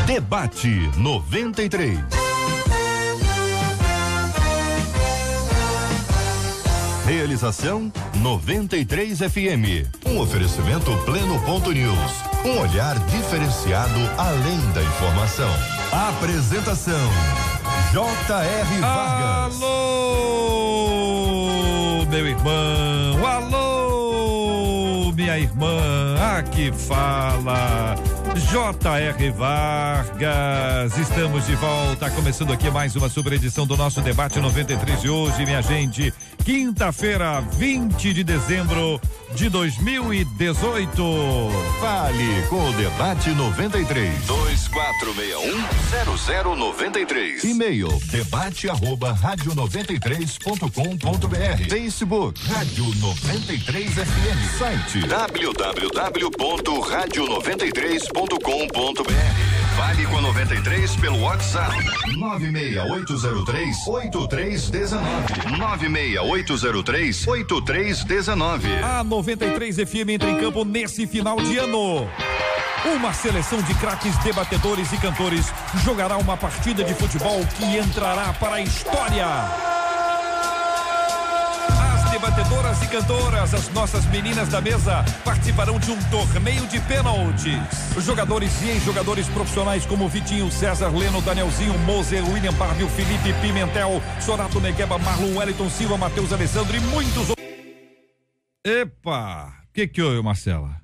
Debate 93. Realização 93 FM. Um oferecimento Pleno.news. Um olhar diferenciado além da informação. Apresentação J.R. Vargas. Alô, meu irmão. Alô, minha irmã. Aqui fala J.R. Vargas. Estamos de volta, começando aqui mais uma super edição do nosso Debate 93 de hoje, minha gente. Quinta-feira, 20 de dezembro de 2018. Fale com o Debate 93. 2461-0093. E-mail debate@radio93.com.br. Facebook Rádio 93 FM. Site www.radio93.com.br. Fale com a 93 pelo WhatsApp 96803-8319. 96803-8319. A 93 FM entra em campo nesse final de ano. Uma seleção de craques, debatedores e cantores jogará uma partida de futebol que entrará para a história. As debatedoras e cantoras, as nossas meninas da mesa, participarão de um torneio de pênaltis. Jogadores e ex-jogadores profissionais como Vitinho, César, Leno, Danielzinho, Moser, William Barbio, Felipe Pimentel, Sorato Negueba, Marlon, Wellington Silva, Matheus Alessandro e muitos outros. Epa! Que houve, Marcela?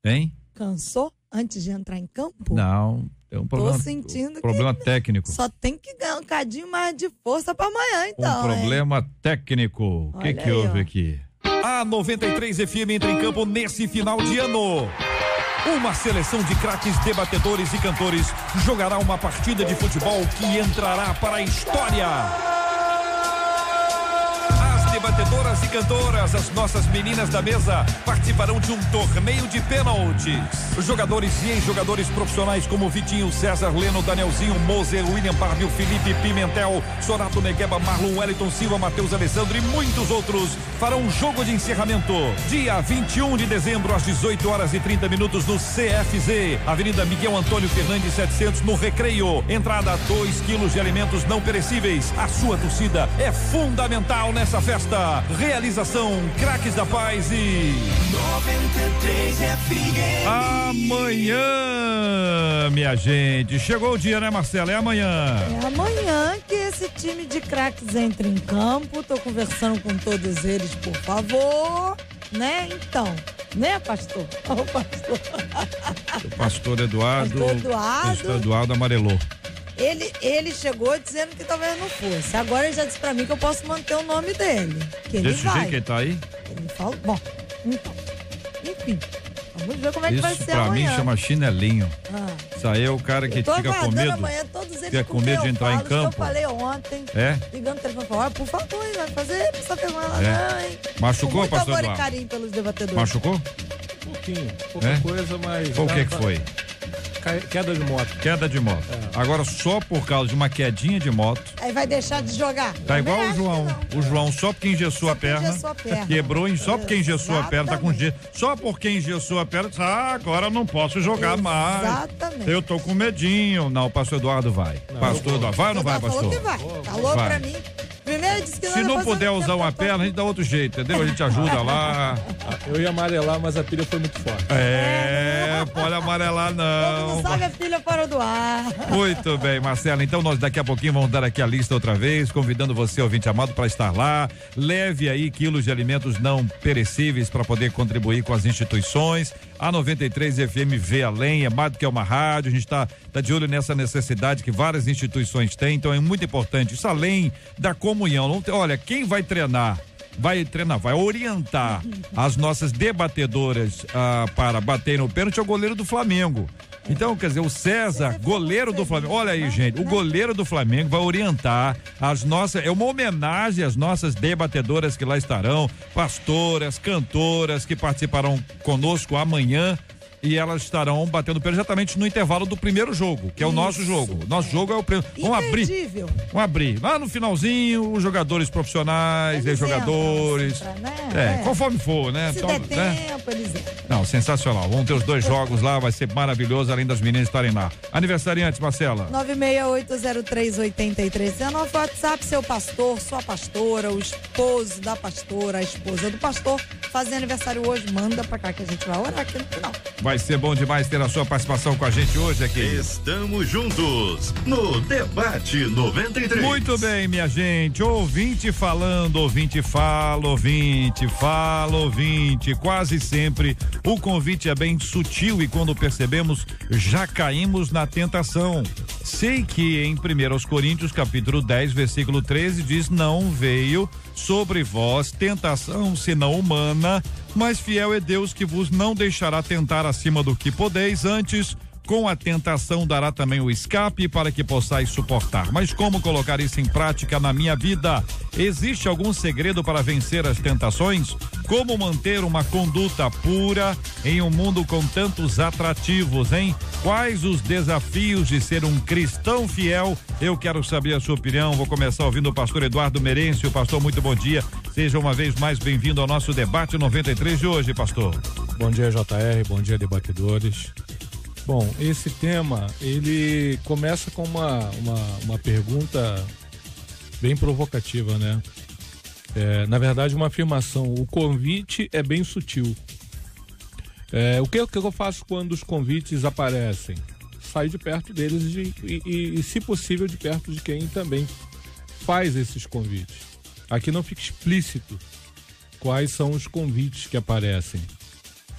Hein? Cansou antes de entrar em campo? Não, tem um problema. Tô sentindo problema técnico. Só tem que ganhar um cadinho mais de força pra amanhã, então. Um problema técnico. O que houve aqui? A 93 FM entra em campo nesse final de ano. Uma seleção de craques, debatedores e cantores jogará uma partida de futebol que entrará para a história. Debatedoras e cantoras, as nossas meninas da mesa, participarão de um torneio de pênaltis. Jogadores e ex-jogadores profissionais como Vitinho, César, Leno, Danielzinho, Moser, William Barbio, Felipe Pimentel, Sorato Negueba, Marlon, Wellington Silva, Matheus Alessandro e muitos outros farão um jogo de encerramento. Dia 21 de dezembro, às 18h30 no CFZ, Avenida Miguel Antônio Fernandes 700, no Recreio. Entrada 2 quilos de alimentos não perecíveis. A sua torcida é fundamental nessa festa. Realização Craques da Paz e 93 FM. Amanhã, minha gente, chegou o dia, né, Marcela? É amanhã. É amanhã que esse time de craques entra em campo. Tô conversando com todos eles, por favor, né? Então, né, pastor? O pastor. O pastor Eduardo. Pastor Eduardo amarelou. Ele chegou dizendo que talvez não fosse. Agora ele já disse pra mim que eu posso manter o nome dele. Que ele desse vai. jeito que ele tá aí? Ele falou. Bom, então. Enfim. Vamos ver como é que vai ser amanhã. Isso pra mim chama chinelinho. Isso aí é o cara que fica com medo. Amanhã, todos eles fica com medo de entrar em campo. Eu falei ontem. É? Ligando o telefone. Olha, por favor, vai fazer essa pergunta lá, não, hein? Machucou, pastor Eduardo? Muito amor e carinho pelos debatedores. Machucou? Um pouquinho. Pouca coisa, mas... O que foi? Queda de moto. Queda de moto. Agora, só por causa de uma quedinha de moto. Aí vai deixar de jogar. Tá igual o João. O João, só porque engessou a perna. Quebrou, só porque engessou a perna, tá com gesso. Só porque engessou a perna, agora não posso jogar mais. Exatamente. Eu tô com medinho. Não, o pastor Eduardo vai. Pastor Eduardo, vai ou não vai, pastor? Falou que vai. Falou pra mim. Primeiro disse que se não puder usar uma perna, a gente dá outro jeito, entendeu? A gente ajuda lá. Eu ia amarelar, mas a pilha foi muito forte. Pode amarelar não. Não sabe a pilha fora do ar. Muito bem, Marcela. Então nós daqui a pouquinho vamos dar aqui a lista outra vez, convidando você, ouvinte amado, para estar lá. Leve aí quilos de alimentos não perecíveis para poder contribuir com as instituições. A 93 FM vê além, é mais do que uma rádio. A gente tá de olho nessa necessidade que várias instituições têm, então é muito importante. Isso além da comunhão. Não tem, olha, quem vai treinar, vai orientar as nossas debatedoras para bater no pênalti é o goleiro do Flamengo. Então, quer dizer, o César, goleiro do Flamengo, olha aí, gente, o goleiro do Flamengo vai orientar as nossas, é uma homenagem às nossas debatedoras que lá estarão, pastoras, cantoras que participarão conosco amanhã. e elas estarão batendo pênalti exatamente no intervalo do primeiro jogo, que é o nosso jogo. Nosso jogo é o primeiro. Vamos abrir. Lá no finalzinho, os jogadores profissionais, ex-jogadores. Conforme for, né? Se der tempo, eles entram. Não, sensacional. Vão ter os 2 jogos lá, vai ser maravilhoso, além das meninas estarem lá. Aniversariantes, Marcela. 968038319, WhatsApp, seu pastor, sua pastora, o esposo da pastora, a esposa do pastor, fazem aniversário hoje, manda pra cá que a gente vai orar aqui no final. Vai ser bom demais ter a sua participação com a gente hoje aqui. Estamos juntos no Debate 93. Muito bem, minha gente. Ouvinte falando, ouvinte fala, ouvinte fala, ouvinte. Quase sempre o convite é bem sutil e quando percebemos, já caímos na tentação. Sei que em 1 Coríntios, capítulo 10, versículo 13, diz: não veio sobre vós tentação senão humana, mas fiel é Deus que vos não deixará tentar acima do que podeis, antes com a tentação dará também o escape para que possais suportar. Mas como colocar isso em prática na minha vida? Existe algum segredo para vencer as tentações? Como manter uma conduta pura em um mundo com tantos atrativos, hein? Quais os desafios de ser um cristão fiel? Eu quero saber a sua opinião. Vou começar ouvindo o pastor Eduardo Merencio. Pastor, muito bom dia. Seja uma vez mais bem-vindo ao nosso Debate 93 de hoje, pastor. Bom dia, JR. Bom dia, debatedores. Bom, esse tema, ele começa com uma pergunta bem provocativa, né? Na verdade, uma afirmação. O convite é bem sutil. O que eu faço quando os convites aparecem? Saio de perto deles e, se possível, de perto de quem também faz esses convites. Aqui não fica explícito quais são os convites que aparecem.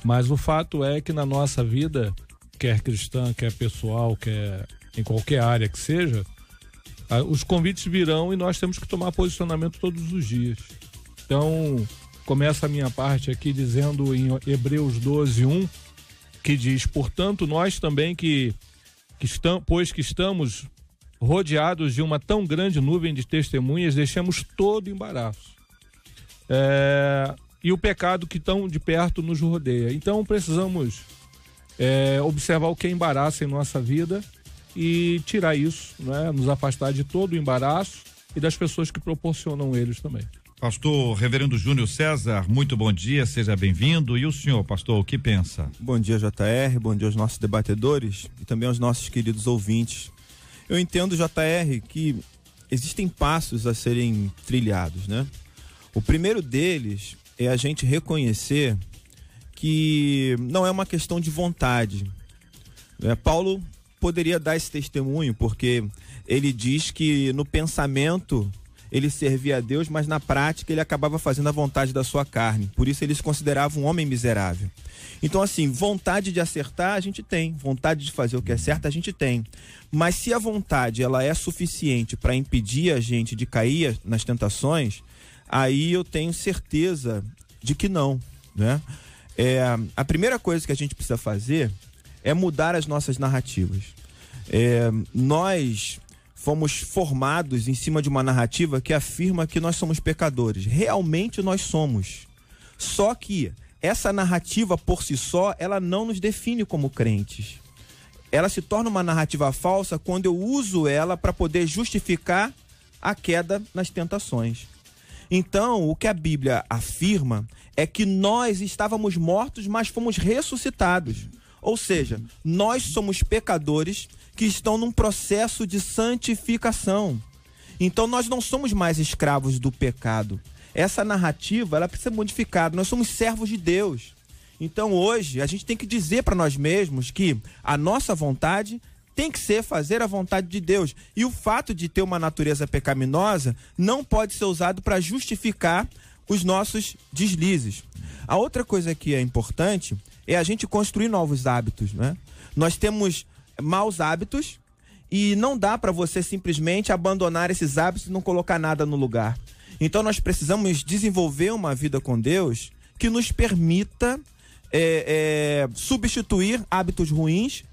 Mas o fato é que na nossa vida, quer cristã, quer pessoal, quer em qualquer área que seja, os convites virão e nós temos que tomar posicionamento todos os dias. Então, começa a minha parte aqui dizendo em Hebreus 12:1, que diz: portanto, nós também pois que estamos rodeados de uma tão grande nuvem de testemunhas, deixemos todo embaraço. E o pecado que tão de perto nos rodeia. Então, precisamos observar o que é embaraço em nossa vida e tirar isso, né? Nos afastar de todo o embaraço e das pessoas que proporcionam eles também. Pastor Reverendo Júnior César, muito bom dia, seja bem-vindo. E o senhor, pastor, o que pensa? Bom dia, JR, bom dia aos nossos debatedores e também aos nossos queridos ouvintes. Eu entendo, JR, que existem passos a serem trilhados, né? O primeiro deles é a gente reconhecer que não é uma questão de vontade. Paulo poderia dar esse testemunho, porque ele diz que no pensamento ele servia a Deus, mas na prática ele acabava fazendo a vontade da sua carne. Por isso ele se considerava um homem miserável. Então, assim, vontade de acertar a gente tem, vontade de fazer o que é certo a gente tem. Mas se a vontade ela é suficiente para impedir a gente de cair nas tentações, aí eu tenho certeza de que não, né? A primeira coisa que a gente precisa fazer é mudar as nossas narrativas. Nós fomos formados em cima de uma narrativa que afirma que nós somos pecadores. Realmente nós somos. Só que essa narrativa por si só, ela não nos define como crentes. Ela se torna uma narrativa falsa quando eu uso ela para poder justificar a queda nas tentações. Então, o que a Bíblia afirma é que nós estávamos mortos, mas fomos ressuscitados. Ou seja, nós somos pecadores que estão num processo de santificação. Então, nós não somos mais escravos do pecado. Essa narrativa, ela precisa ser modificada. Nós somos servos de Deus. Então, hoje, a gente tem que dizer para nós mesmos que a nossa vontade tem que ser fazer a vontade de Deus. E o fato de ter uma natureza pecaminosa não pode ser usado para justificar os nossos deslizes. A outra coisa que é importante é a gente construir novos hábitos, né? Nós temos maus hábitos e não dá para você simplesmente abandonar esses hábitos e não colocar nada no lugar. Então nós precisamos desenvolver uma vida com Deus que nos permita substituir hábitos ruins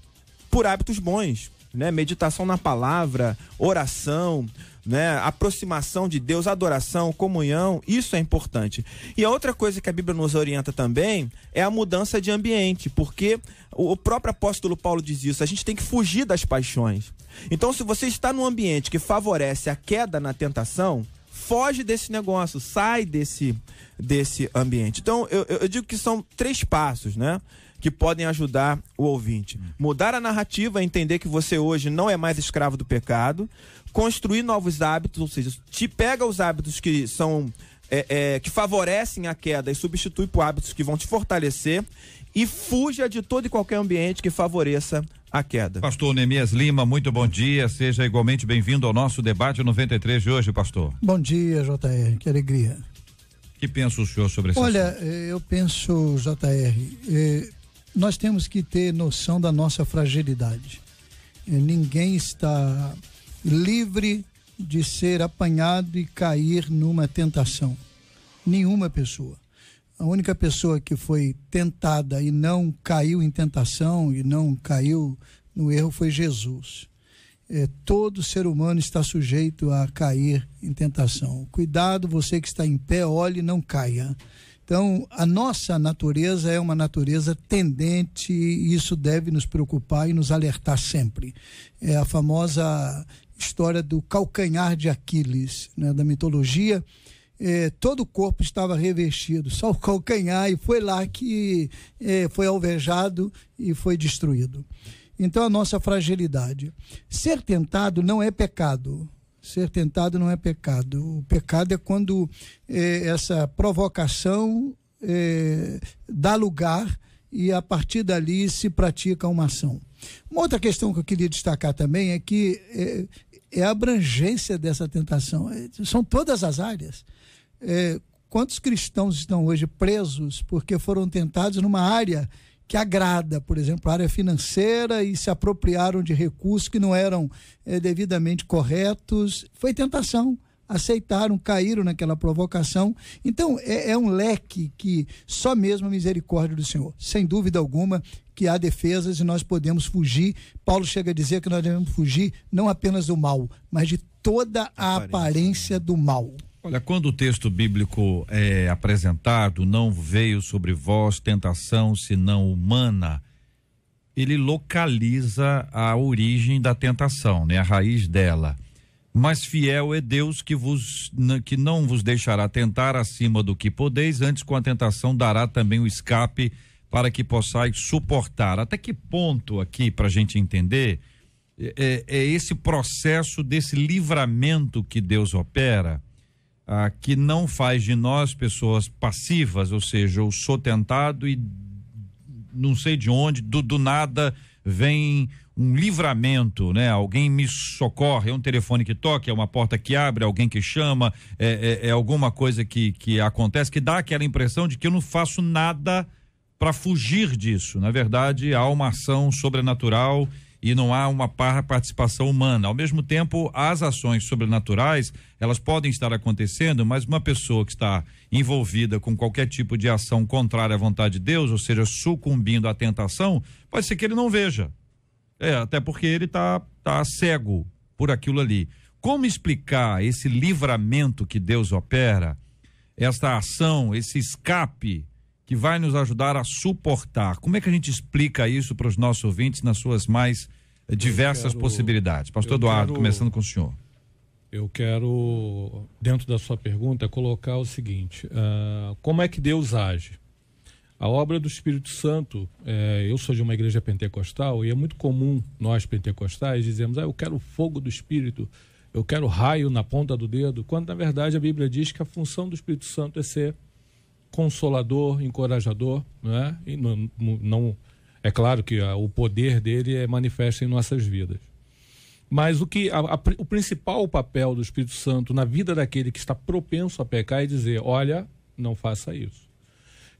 por hábitos bons, né? Meditação na palavra, oração, né? Aproximação de Deus, adoração, comunhão, isso é importante. E a outra coisa que a Bíblia nos orienta também é a mudança de ambiente, porque o próprio apóstolo Paulo diz isso, a gente tem que fugir das paixões. Então, se você está num ambiente que favorece a queda na tentação, foge desse negócio, sai desse ambiente. Então, eu digo que são 3 passos, né, que podem ajudar o ouvinte. Mudar a narrativa, entender que você hoje não é mais escravo do pecado, construir novos hábitos, ou seja, te pega os hábitos que são que favorecem a queda e substitui por hábitos que vão te fortalecer, e fuja de todo e qualquer ambiente que favoreça a queda. Pastor Neemias Lima, muito bom dia, seja igualmente bem-vindo ao nosso debate 93 de hoje, pastor. Bom dia, JR, que alegria. O que pensa o senhor sobre esse Olha, assunto? eu penso, JR, nós temos que ter noção da nossa fragilidade. Ninguém está livre de ser apanhado e cair numa tentação. Nenhuma pessoa. A única pessoa que foi tentada e não caiu em tentação e não caiu no erro foi Jesus. Todo ser humano está sujeito a cair em tentação. Cuidado, você que está em pé, olhe e não caia. Então, a nossa natureza é uma natureza tendente e isso deve nos preocupar e nos alertar sempre. É a famosa história do calcanhar de Aquiles, né, da mitologia. Todo o corpo estava revestido, só o calcanhar, e foi lá que foi alvejado e foi destruído. Então, a nossa fragilidade. Ser tentado não é pecado. Ser tentado não é pecado. O pecado é quando essa provocação dá lugar e a partir dali se pratica uma ação. Uma outra questão que eu queria destacar também é que é a abrangência dessa tentação. São todas as áreas. Quantos cristãos estão hoje presos porque foram tentados numa área que agrada, por exemplo, a área financeira, e se apropriaram de recursos que não eram devidamente corretos? Foi tentação, aceitaram, caíram naquela provocação. Então, é um leque que só mesmo a misericórdia do Senhor, sem dúvida alguma, que há defesas e nós podemos fugir. Paulo chega a dizer que nós devemos fugir não apenas do mal, mas de toda a aparência do mal. Olha, quando o texto bíblico é apresentado, não veio sobre vós tentação senão humana, ele localiza a origem da tentação, né? A raiz dela. Mas fiel é Deus que não vos deixará tentar acima do que podeis, antes com a tentação dará também o escape para que possais suportar. Até que ponto aqui, para a gente entender, é esse processo desse livramento que Deus opera, que não faz de nós pessoas passivas, ou seja, eu sou tentado e não sei de onde, do nada vem um livramento, né? Alguém me socorre, é um telefone que toca, é uma porta que abre, alguém que chama, é alguma coisa que acontece, que dá aquela impressão de que eu não faço nada para fugir disso. Na verdade, há uma ação sobrenatural e não há uma participação humana. Ao mesmo tempo, as ações sobrenaturais, elas podem estar acontecendo, mas uma pessoa que está envolvida com qualquer tipo de ação contrária à vontade de Deus, ou seja, sucumbindo à tentação, pode ser que ele não veja. Até porque ele tá cego por aquilo ali. Como explicar esse livramento que Deus opera, esta ação, esse escape que vai nos ajudar a suportar? Como é que a gente explica isso para os nossos ouvintes nas suas mais diversas possibilidades? Pastor Eduardo, começando com o senhor. Eu quero, dentro da sua pergunta, colocar o seguinte: como é que Deus age? A obra do Espírito Santo, eu sou de uma igreja pentecostal e é muito comum nós pentecostais dizemos, eu quero o fogo do Espírito, eu quero raio na ponta do dedo, quando na verdade a Bíblia diz que a função do Espírito Santo é ser consolador, encorajador, não é? E não é claro que o poder dele é manifesto em nossas vidas. Mas o principal papel do Espírito Santo na vida daquele que está propenso a pecar é dizer, olha, não faça isso.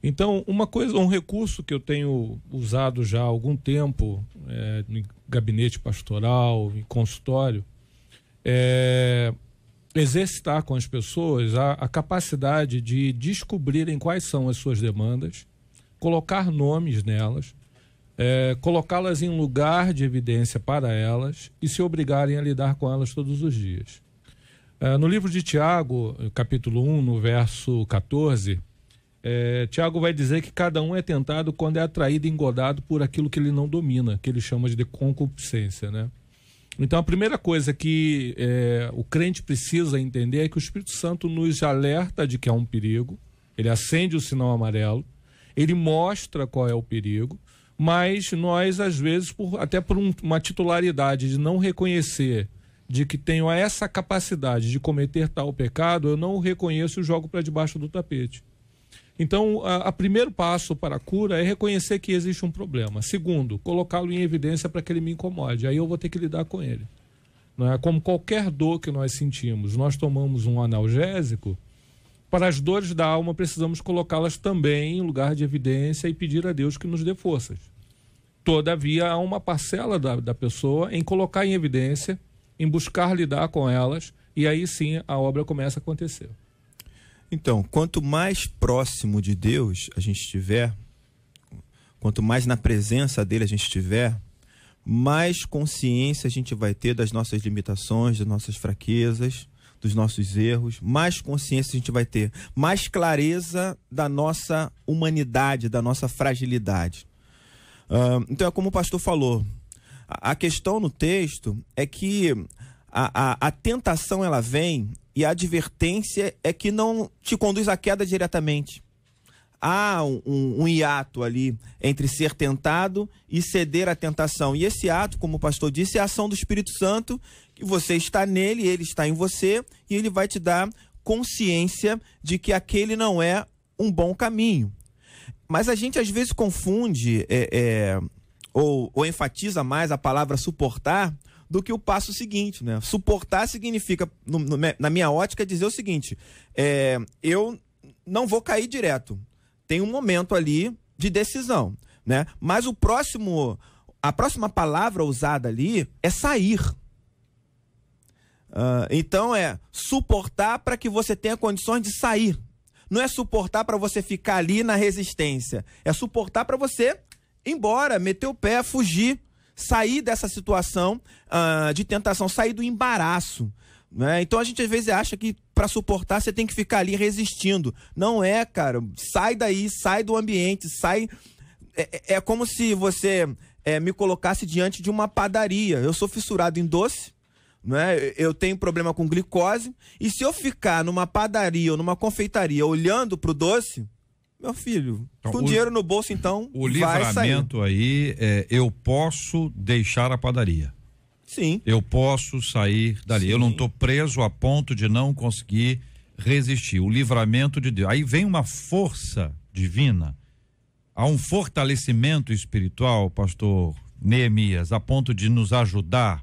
Então, um recurso que eu tenho usado já há algum tempo, em gabinete pastoral, em consultório, é exercitar com as pessoas a capacidade de descobrirem quais são as suas demandas, colocar nomes nelas, colocá-las em lugar de evidência para elas e se obrigarem a lidar com elas todos os dias. No livro de Tiago, capítulo 1, no verso 14, Tiago vai dizer que cada um é tentado quando é atraído e engodado por aquilo que ele não domina, que ele chama de concupiscência, né? Então a primeira coisa que o crente precisa entender é que o Espírito Santo nos alerta de que há um perigo, ele acende o sinal amarelo, ele mostra qual é o perigo, mas nós às vezes, até por uma titularidade de não reconhecer de que tenho essa capacidade de cometer tal pecado, eu não o reconheço e jogo para debaixo do tapete. Então, o primeiro passo para a cura é reconhecer que existe um problema. Segundo, colocá-lo em evidência para que ele me incomode. Aí eu vou ter que lidar com ele. Não é? Como qualquer dor que nós sentimos, nós tomamos um analgésico, para as dores da alma precisamos colocá-las também em lugar de evidência e pedir a Deus que nos dê forças. Todavia, há uma parcela da pessoa em colocar em evidência, em buscar lidar com elas, e aí sim a obra começa a acontecer. Então, quanto mais próximo de Deus a gente estiver, quanto mais na presença dele a gente estiver, mais consciência a gente vai ter das nossas limitações, das nossas fraquezas, dos nossos erros, mais consciência a gente vai ter, mais clareza da nossa humanidade, da nossa fragilidade. Então é como o pastor falou, a questão no texto é que a tentação ela vem e a advertência é que não te conduz à queda diretamente. Há um hiato ali entre ser tentado e ceder à tentação. E esse ato, como o pastor disse, é a ação do Espírito Santo, que você está nele, ele está em você, e ele vai te dar consciência de que aquele não é um bom caminho. Mas a gente às vezes confunde ou enfatiza mais a palavra suportar do que o passo seguinte, né? Suportar significa, na minha ótica, dizer o seguinte, eu não vou cair direto. Tem um momento ali de decisão, né? Mas a próxima palavra usada ali é sair. Então é suportar para que você tenha condições de sair. Não é suportar para você ficar ali na resistência. É suportar para você ir embora, meter o pé, fugir, sair dessa situação de tentação, sair do embaraço. Né? Então a gente às vezes acha que para suportar você tem que ficar ali resistindo. Não é, cara. Sai daí, sai do ambiente, sai. É como se você me colocasse diante de uma padaria. Eu sou fissurado em doce, né? Eu tenho problema com glicose, e se eu ficar numa padaria ou numa confeitaria olhando pro doce, meu filho, então, com dinheiro no bolso, então o vai livramento sair. Aí eu posso deixar a padaria. Sim. Eu posso sair dali. Sim. Eu não estou preso a ponto de não conseguir resistir. O livramento de Deus. Aí vem uma força divina. Há um fortalecimento espiritual, pastor Neemias, a ponto de nos ajudar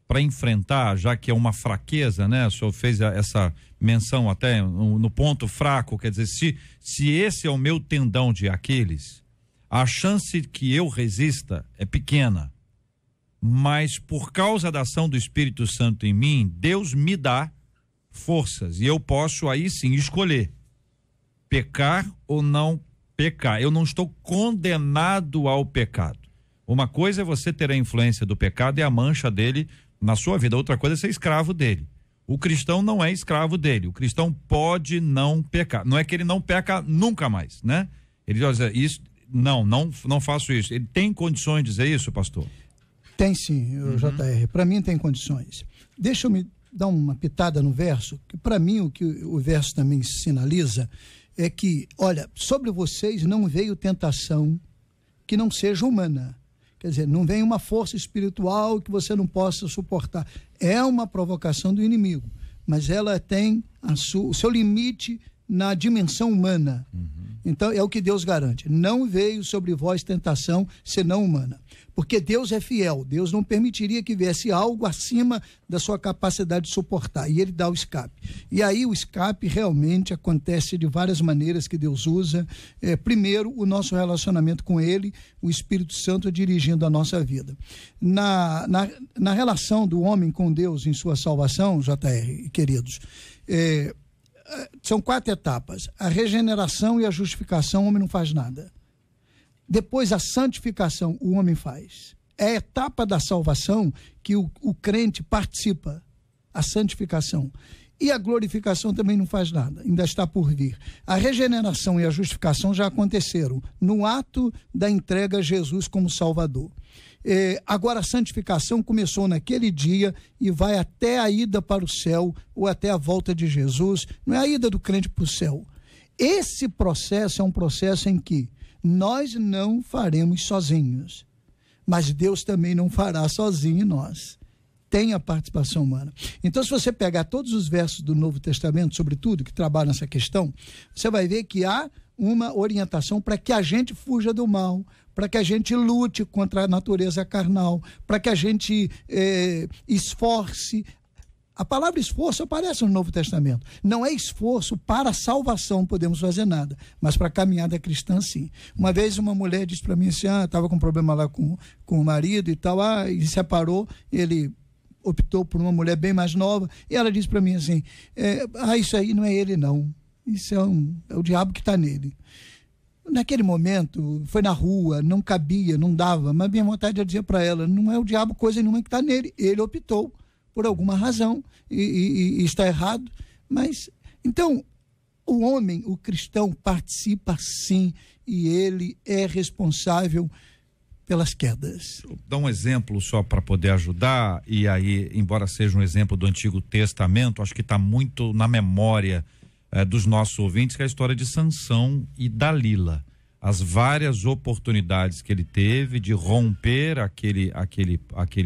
para enfrentar, já que é uma fraqueza, né? O senhor fez essa menção até no ponto fraco, quer dizer, se esse é o meu tendão de Aquiles, a chance que eu resista é pequena. Mas por causa da ação do Espírito Santo em mim, Deus me dá forças e eu posso aí sim escolher pecar ou não pecar. Eu não estou condenado ao pecado. Uma coisa é você ter a influência do pecado e a mancha dele na sua vida, outra coisa é ser escravo dele. O cristão não é escravo dele, o cristão pode não pecar. Não é que ele não peca nunca mais, né? Ele vai dizer, isso, não faço isso. Ele tem condições de dizer isso, pastor? Tem sim, JR. Para mim tem condições. Deixa eu me dar uma pitada no verso, que para mim o que o verso também sinaliza é que, olha, sobre vocês não veio tentação que não seja humana. Quer dizer, não vem uma força espiritual que você não possa suportar. É uma provocação do inimigo, mas ela tem o seu limite na dimensão humana. Então, é o que Deus garante. Não veio sobre vós tentação senão humana. Porque Deus é fiel. Deus não permitiria que viesse algo acima da sua capacidade de suportar. E ele dá o escape. E aí o escape realmente acontece de várias maneiras que Deus usa. Primeiro, o nosso relacionamento com ele, o Espírito Santo dirigindo a nossa vida. Na relação do homem com Deus em sua salvação, JR, queridos, são 4 etapas. A regeneração e a justificação, o homem não faz nada. Depois a santificação, o homem faz. É a etapa da salvação que o crente participa, a santificação. E a glorificação também não faz nada, ainda está por vir. A regeneração e a justificação já aconteceram no ato da entrega a Jesus como Salvador. Agora a santificação começou naquele dia e vai até a ida para o céu ou até a volta de Jesus. Não é a ida do crente para o céu. Esse processo é um processo em que nós não faremos sozinhos, mas Deus também não fará sozinho em nós. Tem a participação humana. Então, se você pegar todos os versos do Novo Testamento, sobretudo, que trabalham nessa questão, você vai ver que há uma orientação para que a gente fuja do mal, para que a gente lute contra a natureza carnal, para que a gente esforce. A palavra esforço aparece no Novo Testamento. Não é esforço para a salvação, não podemos fazer nada, mas para a caminhada cristã, sim. Uma vez uma mulher disse para mim assim, estava com um problema lá com o marido e tal, e separou, ele optou por uma mulher bem mais nova, e ela disse para mim assim, isso aí não é ele não, isso é o diabo que está nele. Naquele momento, foi na rua, não cabia, não dava, mas minha vontade era dizer para ela, não é o diabo coisa nenhuma que está nele, ele optou por alguma razão e está errado, mas então o homem, o cristão participa sim e ele é responsável pelas quedas. Vou dar um exemplo só para poder ajudar, e aí, embora seja um exemplo do Antigo Testamento, acho que está muito na memória dos nossos ouvintes, que é a história de Sansão e Dalila. As várias oportunidades que ele teve de romper aquele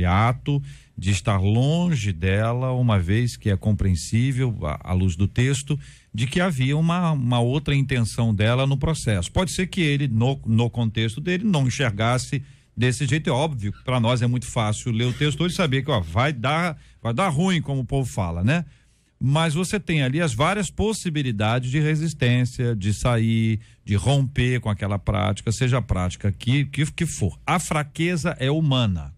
ato, de estar longe dela, uma vez que é compreensível, à luz do texto, de que havia uma outra intenção dela no processo. Pode ser que ele, no contexto dele, não enxergasse desse jeito. É óbvio, para nós é muito fácil ler o texto todo e saber que vai dar ruim, como o povo fala, né? Mas você tem ali as várias possibilidades de resistência, de sair, de romper com aquela prática, seja a prática que for. A fraqueza é humana.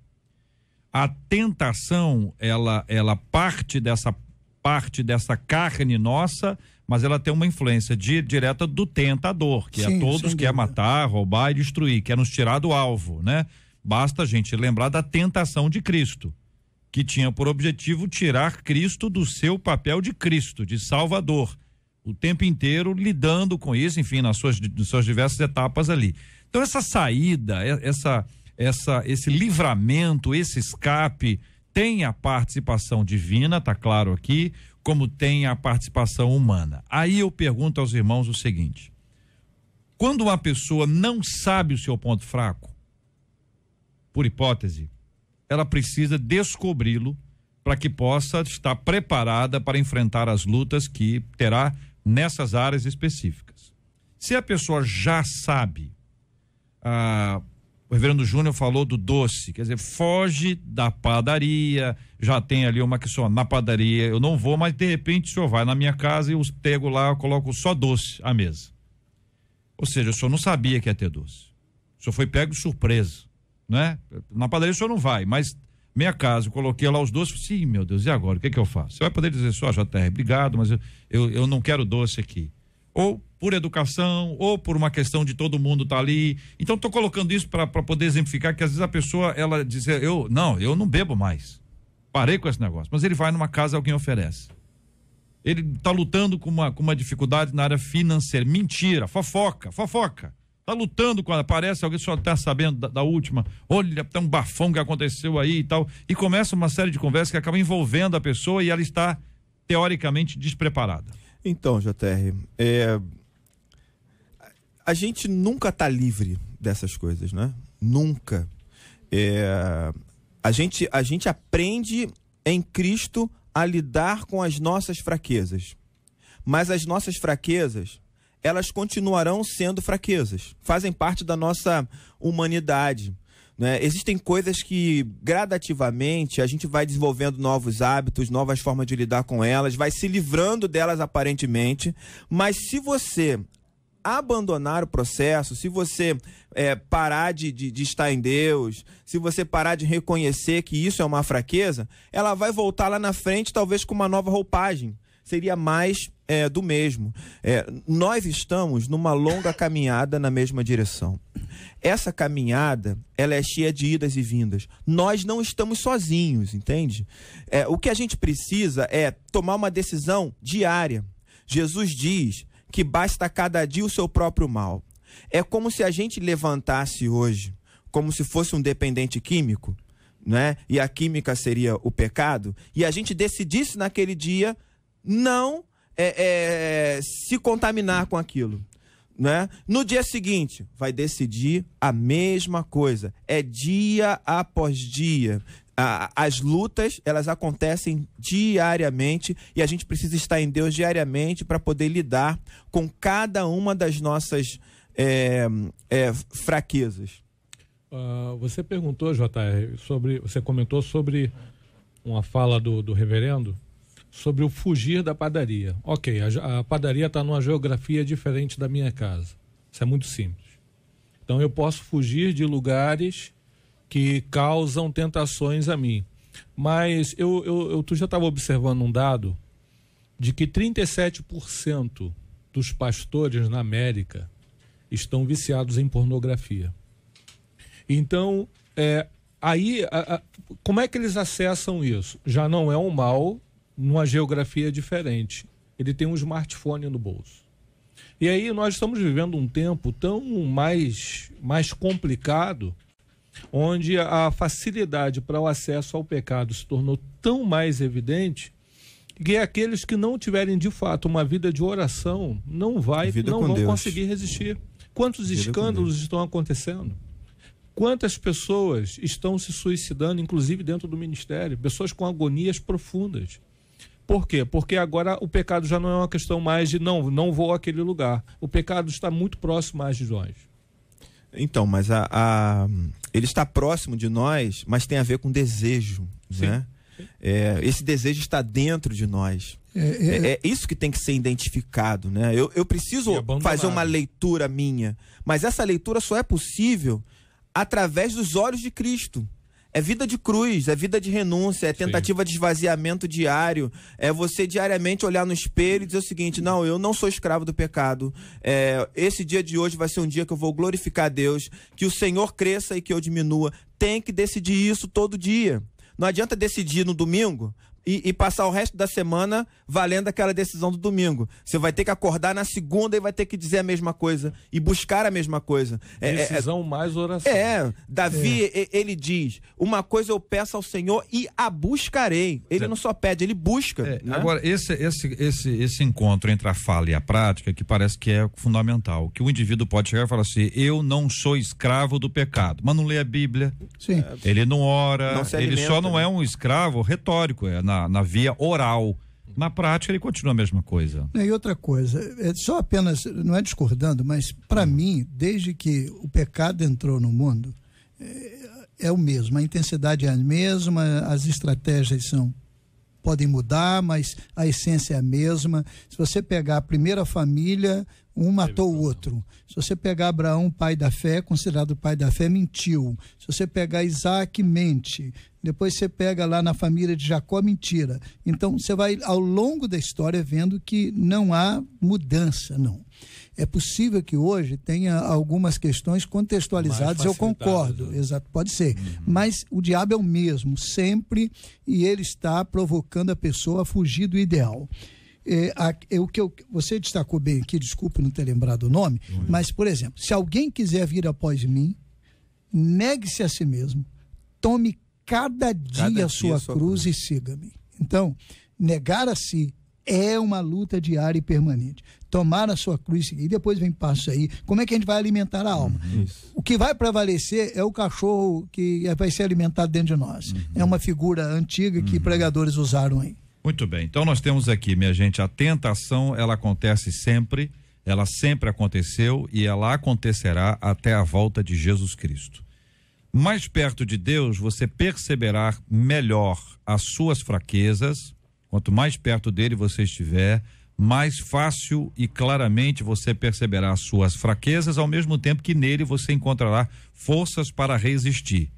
A tentação, ela parte dessa carne nossa, mas ela tem uma influência direta do tentador, que sim, é todos quer matar, roubar e destruir, quer nos tirar do alvo, né? Basta a gente lembrar da tentação de Cristo, que tinha por objetivo tirar Cristo do seu papel de Cristo, de Salvador, o tempo inteiro lidando com isso, enfim, nas suas diversas etapas ali. Então essa saída, esse livramento, esse escape, tem a participação divina, tá claro aqui, como tem a participação humana. Aí eu pergunto aos irmãos o seguinte: quando uma pessoa não sabe o seu ponto fraco, por hipótese, ela precisa descobri-lo para que possa estar preparada para enfrentar as lutas que terá nessas áreas específicas. Se a pessoa já sabe, o reverendo Júnior falou do doce, quer dizer, foge da padaria, já tem ali uma que só, na padaria eu não vou, mas de repente o senhor vai na minha casa e eu pego lá, eu coloco só doce à mesa. Ou seja, o senhor não sabia que ia ter doce. O senhor foi pego de surpresa, né? Na padaria o senhor não vai, mas minha casa, eu coloquei lá os doces, sim, meu Deus, e agora? O que eu faço? Você vai poder dizer só, JR, obrigado, mas eu não quero doce aqui. Ou por educação, ou por uma questão de todo mundo tá ali. Então estou colocando isso para poder exemplificar que às vezes a pessoa, ela diz, eu não bebo mais. Parei com esse negócio. Mas ele vai numa casa e alguém oferece. Ele está lutando com uma dificuldade na área financeira. Mentira, fofoca. Tá lutando quando aparece alguém, só tá sabendo da última, olha, tem um bafão que aconteceu aí e tal, e começa uma série de conversas que acaba envolvendo a pessoa e ela está teoricamente despreparada. Então, JR, a gente nunca tá livre dessas coisas, né? Nunca. A gente aprende em Cristo a lidar com as nossas fraquezas, mas as nossas fraquezas, elas continuarão sendo fraquezas, fazem parte da nossa humanidade, né? Existem coisas que gradativamente a gente vai desenvolvendo novos hábitos, novas formas de lidar com elas, vai se livrando delas aparentemente, mas se você abandonar o processo, se você parar de estar em Deus, se você parar de reconhecer que isso é uma fraqueza, ela vai voltar lá na frente talvez com uma nova roupagem, seria mais do mesmo. Nós estamos numa longa caminhada na mesma direção. Essa caminhada, ela é cheia de idas e vindas. Nós não estamos sozinhos, entende? O que a gente precisa é tomar uma decisão diária. Jesus diz que basta cada dia o seu próprio mal. É como se a gente levantasse hoje, como se fosse um dependente químico, né? E a química seria o pecado, e a gente decidisse naquele dia não se contaminar com aquilo, né? No dia seguinte, vai decidir a mesma coisa. É dia após dia. As lutas, elas acontecem diariamente e a gente precisa estar em Deus diariamente para poder lidar com cada uma das nossas fraquezas. Você perguntou, JR, você comentou sobre uma fala do reverendo sobre o fugir da padaria. Ok, a padaria está numa geografia diferente da minha casa. Isso é muito simples. Então eu posso fugir de lugares que causam tentações a mim. Mas tu já estava observando um dado de que 37% dos pastores na América estão viciados em pornografia. Então, como é que eles acessam isso? Já não é um mal numa geografia diferente. Ele tem um smartphone no bolso. E aí nós estamos vivendo um tempo tão mais complicado, onde a facilidade para o acesso ao pecado se tornou tão mais evidente, que aqueles que não tiverem de fato uma vida de oração não vão conseguir resistir. Quantos escândalos estão acontecendo? Quantas pessoas estão se suicidando, inclusive dentro do ministério? Pessoas com agonias profundas. Por quê? Porque agora o pecado já não é uma questão mais de não vou àquele lugar. O pecado está muito próximo mais de nós. Então, mas ele está próximo de nós, mas tem a ver com desejo, né? Esse desejo está dentro de nós. É isso que tem que ser identificado, né? Eu preciso fazer uma leitura minha, mas essa leitura só é possível através dos olhos de Cristo. É vida de cruz, é vida de renúncia, é tentativa de esvaziamento diário, é você diariamente olhar no espelho e dizer o seguinte: não, eu não sou escravo do pecado, esse dia de hoje vai ser um dia que eu vou glorificar a Deus, que o Senhor cresça e que eu diminua. Tem que decidir isso todo dia. Não adianta decidir no domingo e passar o resto da semana valendo aquela decisão do domingo. Você vai ter que acordar na segunda e vai ter que dizer a mesma coisa e buscar a mesma coisa. Decisão mais oração. Davi, ele diz: uma coisa eu peço ao Senhor e a buscarei. Ele não só pede, ele busca. Né? Agora, esse encontro entre a fala e a prática, que parece que é fundamental, que o indivíduo pode chegar e falar assim: eu não sou escravo do pecado, mas não lê a Bíblia. Sim. Ele não ora, não se alimenta, ele só não é um escravo retórico, na via oral. Na prática ele continua a mesma coisa. E outra coisa, só apenas, não é discordando, mas para mim, desde que o pecado entrou no mundo, é o mesmo, a intensidade é a mesma, as estratégias podem mudar, mas a essência é a mesma. Se você pegar a primeira família, um matou o outro. Se você pegar Abraão, pai da fé, considerado pai da fé, mentiu. Se você pegar Isaac, mente. Depois você pega lá na família de Jacó, mentira. Então você vai ao longo da história vendo que não há mudança, não. É possível que hoje tenha algumas questões contextualizadas, eu concordo, né? Exato, pode ser. Mas o diabo é o mesmo, sempre, e ele está provocando a pessoa a fugir do ideal. Você destacou bem aqui, desculpe não ter lembrado o nome, mas, por exemplo, se alguém quiser vir após mim, negue-se a si mesmo, tome cada dia a sua cruz e siga-me. Então, negar a si é uma luta diária e permanente. Tomar a sua cruz e depois vem passo aí. Como é que a gente vai alimentar a alma? O que vai prevalecer é o cachorro que vai ser alimentado dentro de nós. É uma figura antiga que pregadores usaram aí. Muito bem, então nós temos aqui, minha gente, a tentação, ela acontece sempre, ela sempre aconteceu e ela acontecerá até a volta de Jesus Cristo. Mais perto de Deus, você perceberá melhor as suas fraquezas. Quanto mais perto dele você estiver, mais fácil e claramente você perceberá as suas fraquezas, ao mesmo tempo que nele você encontrará forças para resistir.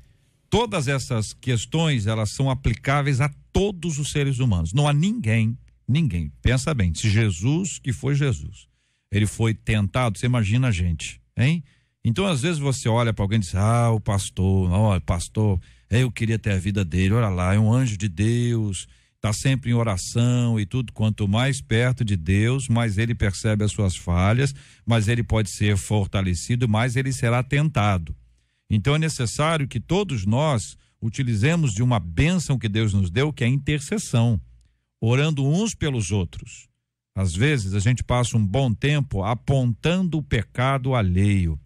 Todas essas questões, elas são aplicáveis a todos os seres humanos. Não há ninguém Ninguém. Pensa bem, se Jesus, que foi Jesus, ele foi tentado, você imagina a gente, hein? Então, às vezes você olha para alguém e diz, o pastor, eu queria ter a vida dele, olha lá, é um anjo de Deus, está sempre em oração e tudo. Quanto mais perto de Deus, mais ele percebe as suas falhas, mais ele pode ser fortalecido, mais ele será tentado. Então é necessário que todos nós utilizemos de uma bênção que Deus nos deu, que é a intercessão, orando uns pelos outros. Às vezes a gente passa um bom tempo apontando o pecado alheio.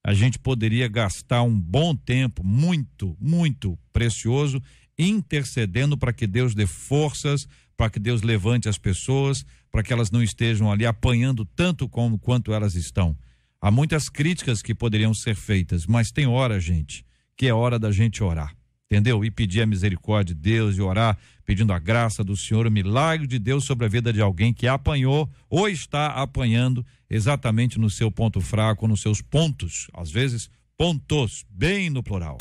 A gente poderia gastar um bom tempo, muito, muito precioso, intercedendo para que Deus dê forças, para que Deus levante as pessoas, para que elas não estejam ali apanhando tanto quanto elas estão. Há muitas críticas que poderiam ser feitas, mas tem hora, gente, que é hora da gente orar, entendeu? E pedir a misericórdia de Deus e orar, pedindo a graça do Senhor, o milagre de Deus sobre a vida de alguém que apanhou ou está apanhando exatamente no seu ponto fraco, nos seus pontos, às vezes pontos, bem no plural.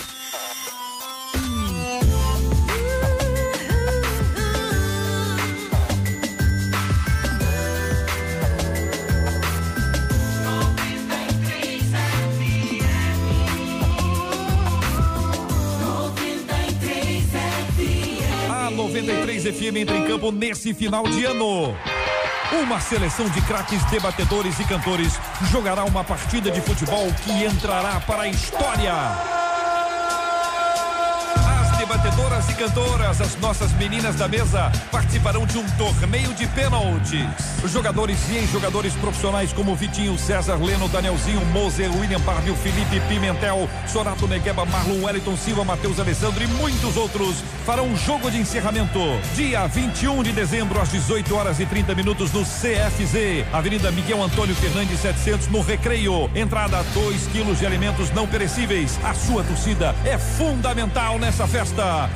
A 93 FM entra em campo nesse final de ano. Uma seleção de craques, debatedores e cantores jogará uma partida de futebol que entrará para a história. As debatedoras e cantoras, as nossas meninas da mesa, participarão de um torneio de pênaltis. Jogadores e ex-jogadores profissionais como Vitinho, César, Leno, Danielzinho, Moser, William Barbio, Felipe Pimentel, Sorato Negueba, Marlon, Wellington Silva, Matheus Alessandro e muitos outros farão um jogo de encerramento dia 21 de dezembro às 18h30 no CFZ, Avenida Miguel Antônio Fernandes 700, no Recreio. Entrada 2 quilos de alimentos não perecíveis. A sua torcida é fundamental nessa festa.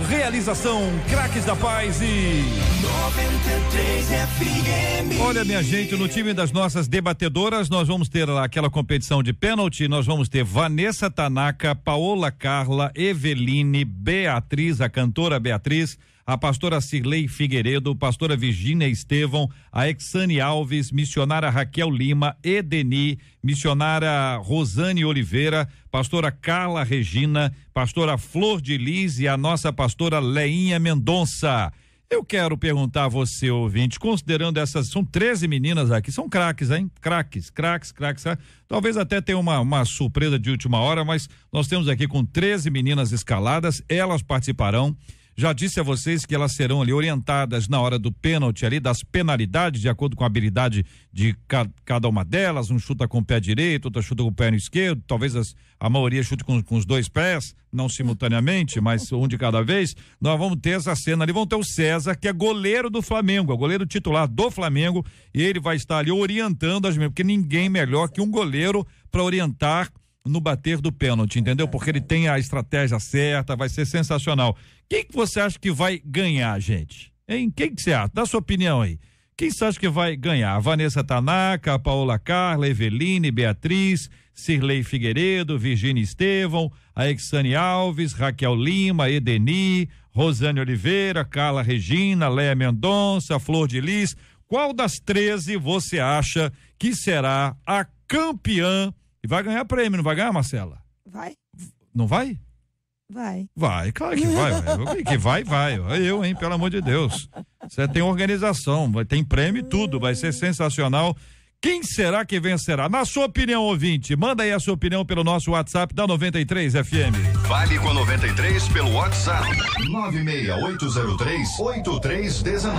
Realização Craques da Paz e 93 FM. Olha, minha gente, no time das nossas debatedoras, nós vamos ter lá aquela competição de pênalti, nós vamos ter Vanessa Tanaka, Paola Carla, Eveline, Beatriz, a cantora Beatriz, a pastora Cirlei Figueiredo, pastora Virgínia Estevão, a Exane Alves, missionária Raquel Lima, Edeni, missionária Rosane Oliveira, pastora Carla Regina, pastora Flor de Lis e a nossa pastora Leinha Mendonça. Eu quero perguntar a você, ouvinte, considerando essas, são 13 meninas aqui, são craques, hein? Craques. Talvez até tenha uma surpresa de última hora, mas nós temos aqui com 13 meninas escaladas, elas participarão. Já disse a vocês que elas serão ali orientadas na hora do pênalti ali, das penalidades, de acordo com a habilidade de cada uma delas. Um chuta com o pé direito, outra chuta com o pé esquerdo, talvez a maioria chute com os dois pés, não simultaneamente, mas um de cada vez. Nós vamos ter essa cena ali, vamos ter o César, que é goleiro do Flamengo, é goleiro titular do Flamengo, e ele vai estar ali orientando as meninas, porque ninguém melhor que um goleiro para orientar no bater do pênalti, entendeu? Porque ele tem a estratégia certa, vai ser sensacional. Quem que você acha que vai ganhar, gente? Hein? Quem que você acha? Dá sua opinião aí. Quem você acha que vai ganhar? A Vanessa Tanaka, a Paola Carla, Eveline, Beatriz, Cirlei Figueiredo, Virgínia Estevão, a Exane Alves, Raquel Lima, Edeni, Rosane Oliveira, Carla Regina, Léa Mendonça, Flor de Lis. Qual das 13 você acha que será a campeã? E vai ganhar prêmio, não vai ganhar, Marcela? Vai. Não vai? Vai. Vai, claro que vai. Que vai. Eu, hein, pelo amor de Deus. Você tem organização, tem prêmio e tudo, vai ser sensacional. Quem será que vencerá? Na sua opinião, ouvinte, manda aí a sua opinião pelo nosso WhatsApp da 93 FM. Fale com a 93 pelo WhatsApp 96803-8319.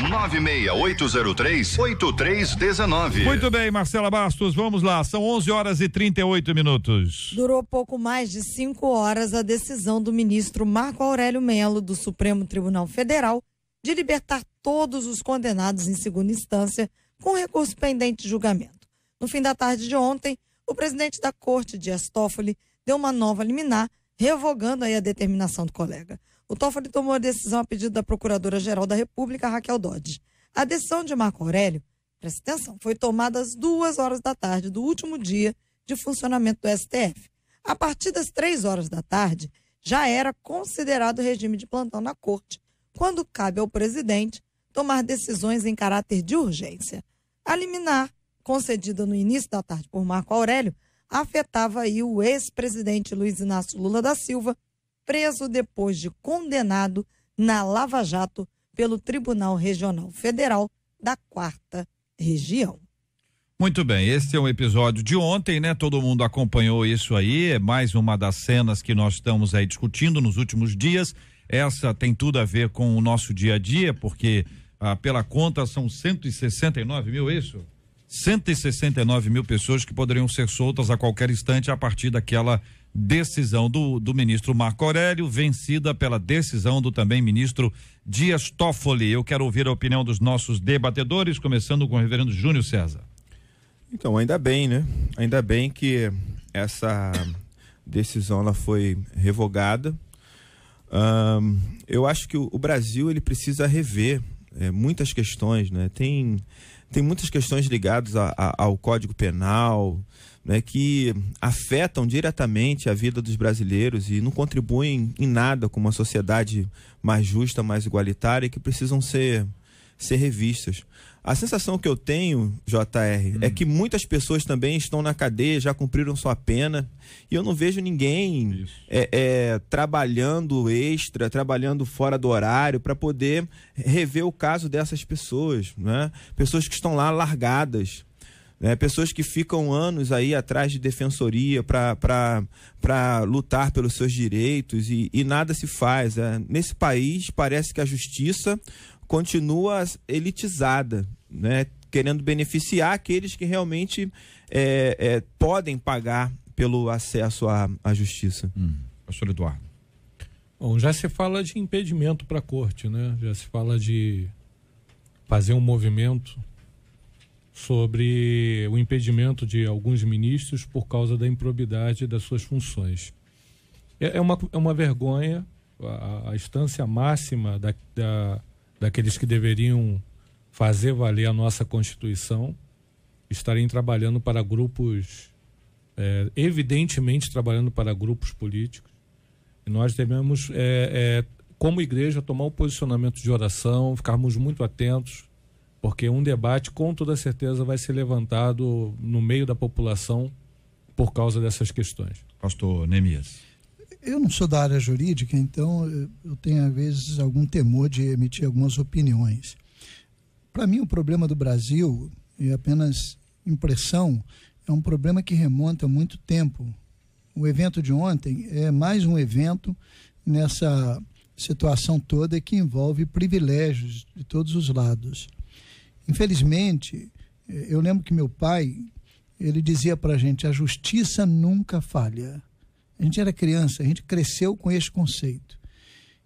96803-8319. Muito bem, Marcela Bastos, vamos lá, são 11h38. Durou pouco mais de 5 horas a decisão do ministro Marco Aurélio Mello do Supremo Tribunal Federal de libertar todos os condenados em segunda instância com recurso pendente de julgamento. No fim da tarde de ontem, o presidente da Corte, Dias Toffoli, deu uma nova liminar, revogando aí a determinação do colega. O Toffoli tomou a decisão a pedido da Procuradora-Geral da República, Raquel Dodge. A decisão de Marco Aurélio, presta atenção, foi tomada às 14h do último dia de funcionamento do STF. A partir das 15h, já era considerado regime de plantão na Corte, quando cabe ao presidente tomar decisões em caráter de urgência. A liminar, concedida no início da tarde por Marco Aurélio, afetava aí o ex-presidente Luiz Inácio Lula da Silva, preso depois de condenado na Lava Jato pelo Tribunal Regional Federal da 4ª Região. Muito bem, esse é um episódio de ontem, né? Todo mundo acompanhou isso aí, é mais uma das cenas que nós estamos aí discutindo nos últimos dias. Essa tem tudo a ver com o nosso dia a dia, porque pela conta são 169 mil, isso? 169 mil pessoas que poderiam ser soltas a qualquer instante a partir daquela decisão do ministro Marco Aurélio, vencida pela decisão do também ministro Dias Toffoli. Eu quero ouvir a opinião dos nossos debatedores, começando com o reverendo Júnior César. Então, ainda bem, né? Ainda bem que essa decisão ela foi revogada. Eu acho que o Brasil ele precisa rever muitas questões, né? Tem muitas questões ligadas ao Código Penal, né, que afetam diretamente a vida dos brasileiros e não contribuem em nada com uma sociedade mais justa, mais igualitária, e que precisam ser revistas. A sensação que eu tenho, JR, é que muitas pessoas também estão na cadeia, já cumpriram sua pena, e eu não vejo ninguém trabalhando extra, trabalhando fora do horário para poder rever o caso dessas pessoas, né? Pessoas que estão lá largadas, né? Pessoas que ficam anos aí atrás de defensoria para lutar pelos seus direitos e nada se faz. Nesse país parece que a justiça continua elitizada, né? Querendo beneficiar aqueles que realmente podem pagar pelo acesso à justiça. Pastor Eduardo. Bom, já se fala de impedimento para a corte, né? Já se fala de fazer um movimento sobre o impedimento de alguns ministros por causa da improbidade das suas funções. É uma vergonha a instância máxima daqueles que deveriam fazer valer a nossa Constituição estarem trabalhando para grupos, evidentemente trabalhando para grupos políticos. E nós devemos, como igreja, tomar o posicionamento de oração, ficarmos muito atentos, porque um debate com toda certeza vai ser levantado no meio da população por causa dessas questões. Pastor Neemias. Eu não sou da área jurídica, então eu tenho às vezes algum temor de emitir algumas opiniões. Para mim o problema do Brasil, é apenas impressão, é um problema que remonta a muito tempo. O evento de ontem é mais um evento nessa situação toda que envolve privilégios de todos os lados. Infelizmente, eu lembro que meu pai, ele dizia para a gente, a justiça nunca falha. A gente era criança, a gente cresceu com esse conceito.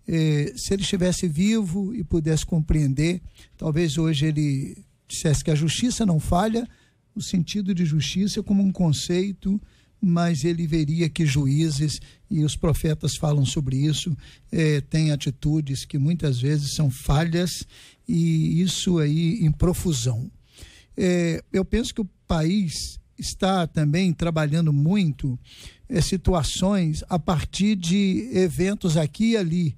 Se ele estivesse vivo e pudesse compreender, talvez hoje ele dissesse que a justiça não falha, o sentido de justiça como um conceito, mas ele veria que juízes, e os profetas falam sobre isso, têm atitudes que muitas vezes são falhas, e isso aí em profusão. Eu penso que o país está também trabalhando muito situações a partir de eventos aqui e ali,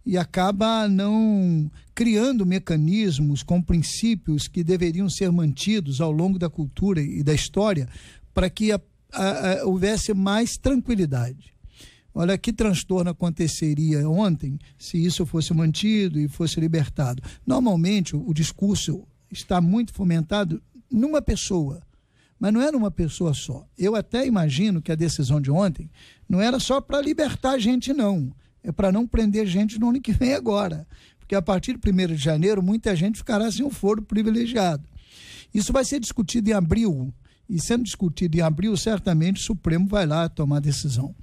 e acaba não criando mecanismos com princípios que deveriam ser mantidos ao longo da cultura e da história para que houvesse mais tranquilidade. Olha, que transtorno aconteceria ontem se isso fosse mantido e fosse libertado. Normalmente, o discurso está muito fomentado numa pessoa, mas não é numa pessoa só. Eu até imagino que a decisão de ontem não era só para libertar gente, não. É para não prender gente no ano que vem agora. Porque a partir de 1º de janeiro, muita gente ficará sem um foro privilegiado. Isso vai ser discutido em abril. E sendo discutido em abril, certamente o Supremo vai lá tomar decisão.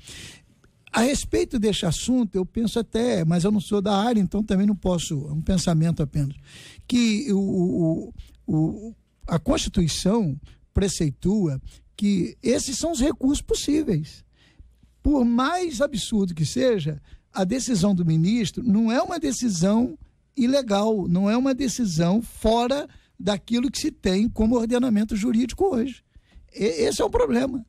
A respeito deste assunto, eu penso até, mas eu não sou da área, então também não posso, é um pensamento apenas, que a Constituição preceitua que esses são os recursos possíveis. Por mais absurdo que seja, a decisão do ministro não é uma decisão ilegal, não é uma decisão fora daquilo que se tem como ordenamento jurídico hoje. Esse é o problema.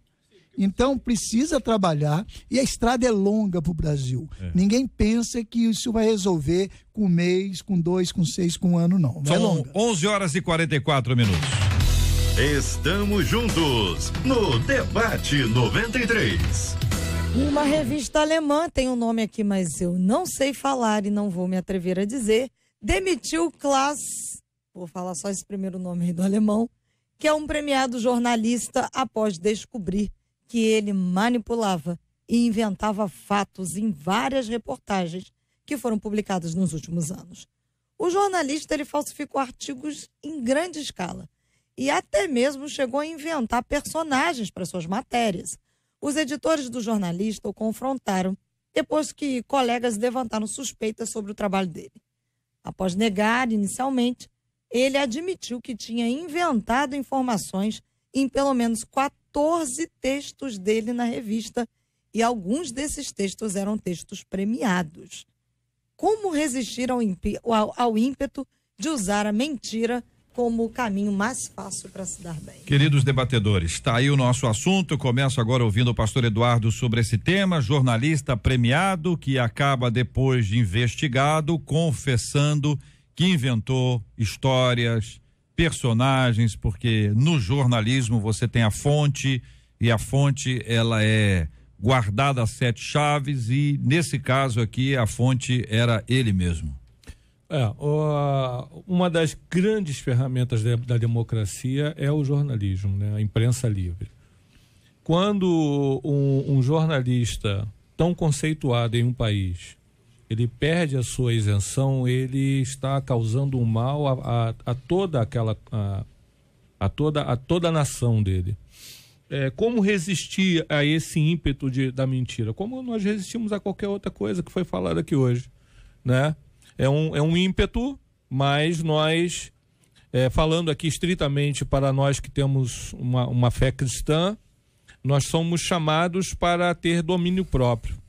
Então precisa trabalhar, e a estrada é longa para o Brasil. Ninguém pensa que isso vai resolver com um mês, com 2, com 6, com 1 ano, não. São é longa. 11h44. Estamos juntos no Debate 93. Uma revista alemã, tem um nome aqui, mas eu não sei falar e não vou me atrever a dizer, demitiu Klaas, vou falar só esse primeiro nome aí do alemão, que é um premiado jornalista após descobrir que ele manipulava e inventava fatos em várias reportagens que foram publicadas nos últimos anos. O jornalista, ele falsificou artigos em grande escala e até mesmo chegou a inventar personagens para suas matérias. Os editores do jornalista o confrontaram depois que colegas levantaram suspeitas sobre o trabalho dele. Após negar inicialmente, ele admitiu que tinha inventado informações em pelo menos 14 textos dele na revista, e alguns desses textos eram textos premiados. Como resistir ao ímpeto de usar a mentira como o caminho mais fácil para se dar bem? Queridos debatedores, está aí o nosso assunto. Começo agora ouvindo o pastor Eduardo sobre esse tema. Jornalista premiado que acaba, depois de investigado, confessando que inventou histórias, personagens, porque no jornalismo você tem a fonte, e a fonte ela é guardada a 7 chaves, e nesse caso aqui a fonte era ele mesmo. Uma das grandes ferramentas da democracia é o jornalismo, né? A imprensa livre. Quando um jornalista tão conceituado em um país, ele perde a sua isenção, ele está causando um mal a toda a nação dele. Como resistir a esse ímpeto da mentira? Como nós resistimos a qualquer outra coisa que foi falada aqui hoje, né? É um ímpeto, mas nós, falando aqui estritamente para nós que temos uma fé cristã, nós somos chamados para ter domínio próprio.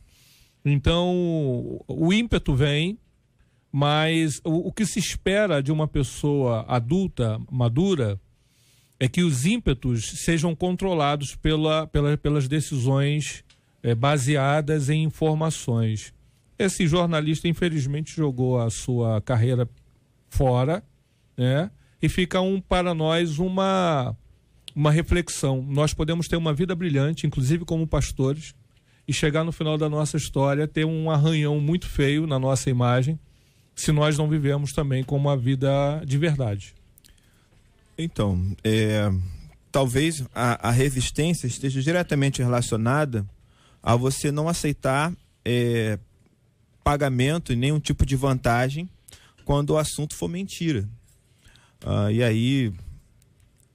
Então, o ímpeto vem, mas o que se espera de uma pessoa adulta, madura, é que os ímpetos sejam controlados pelas decisões baseadas em informações. Esse jornalista, infelizmente, jogou a sua carreira fora, né? E fica para nós uma reflexão. Nós podemos ter uma vida brilhante, inclusive como pastores, e chegar no final da nossa história, ter um arranhão muito feio na nossa imagem, se nós não vivemos também com uma vida de verdade. Então, talvez a resistência esteja diretamente relacionada a você não aceitar pagamento e nenhum tipo de vantagem quando o assunto for mentira. E aí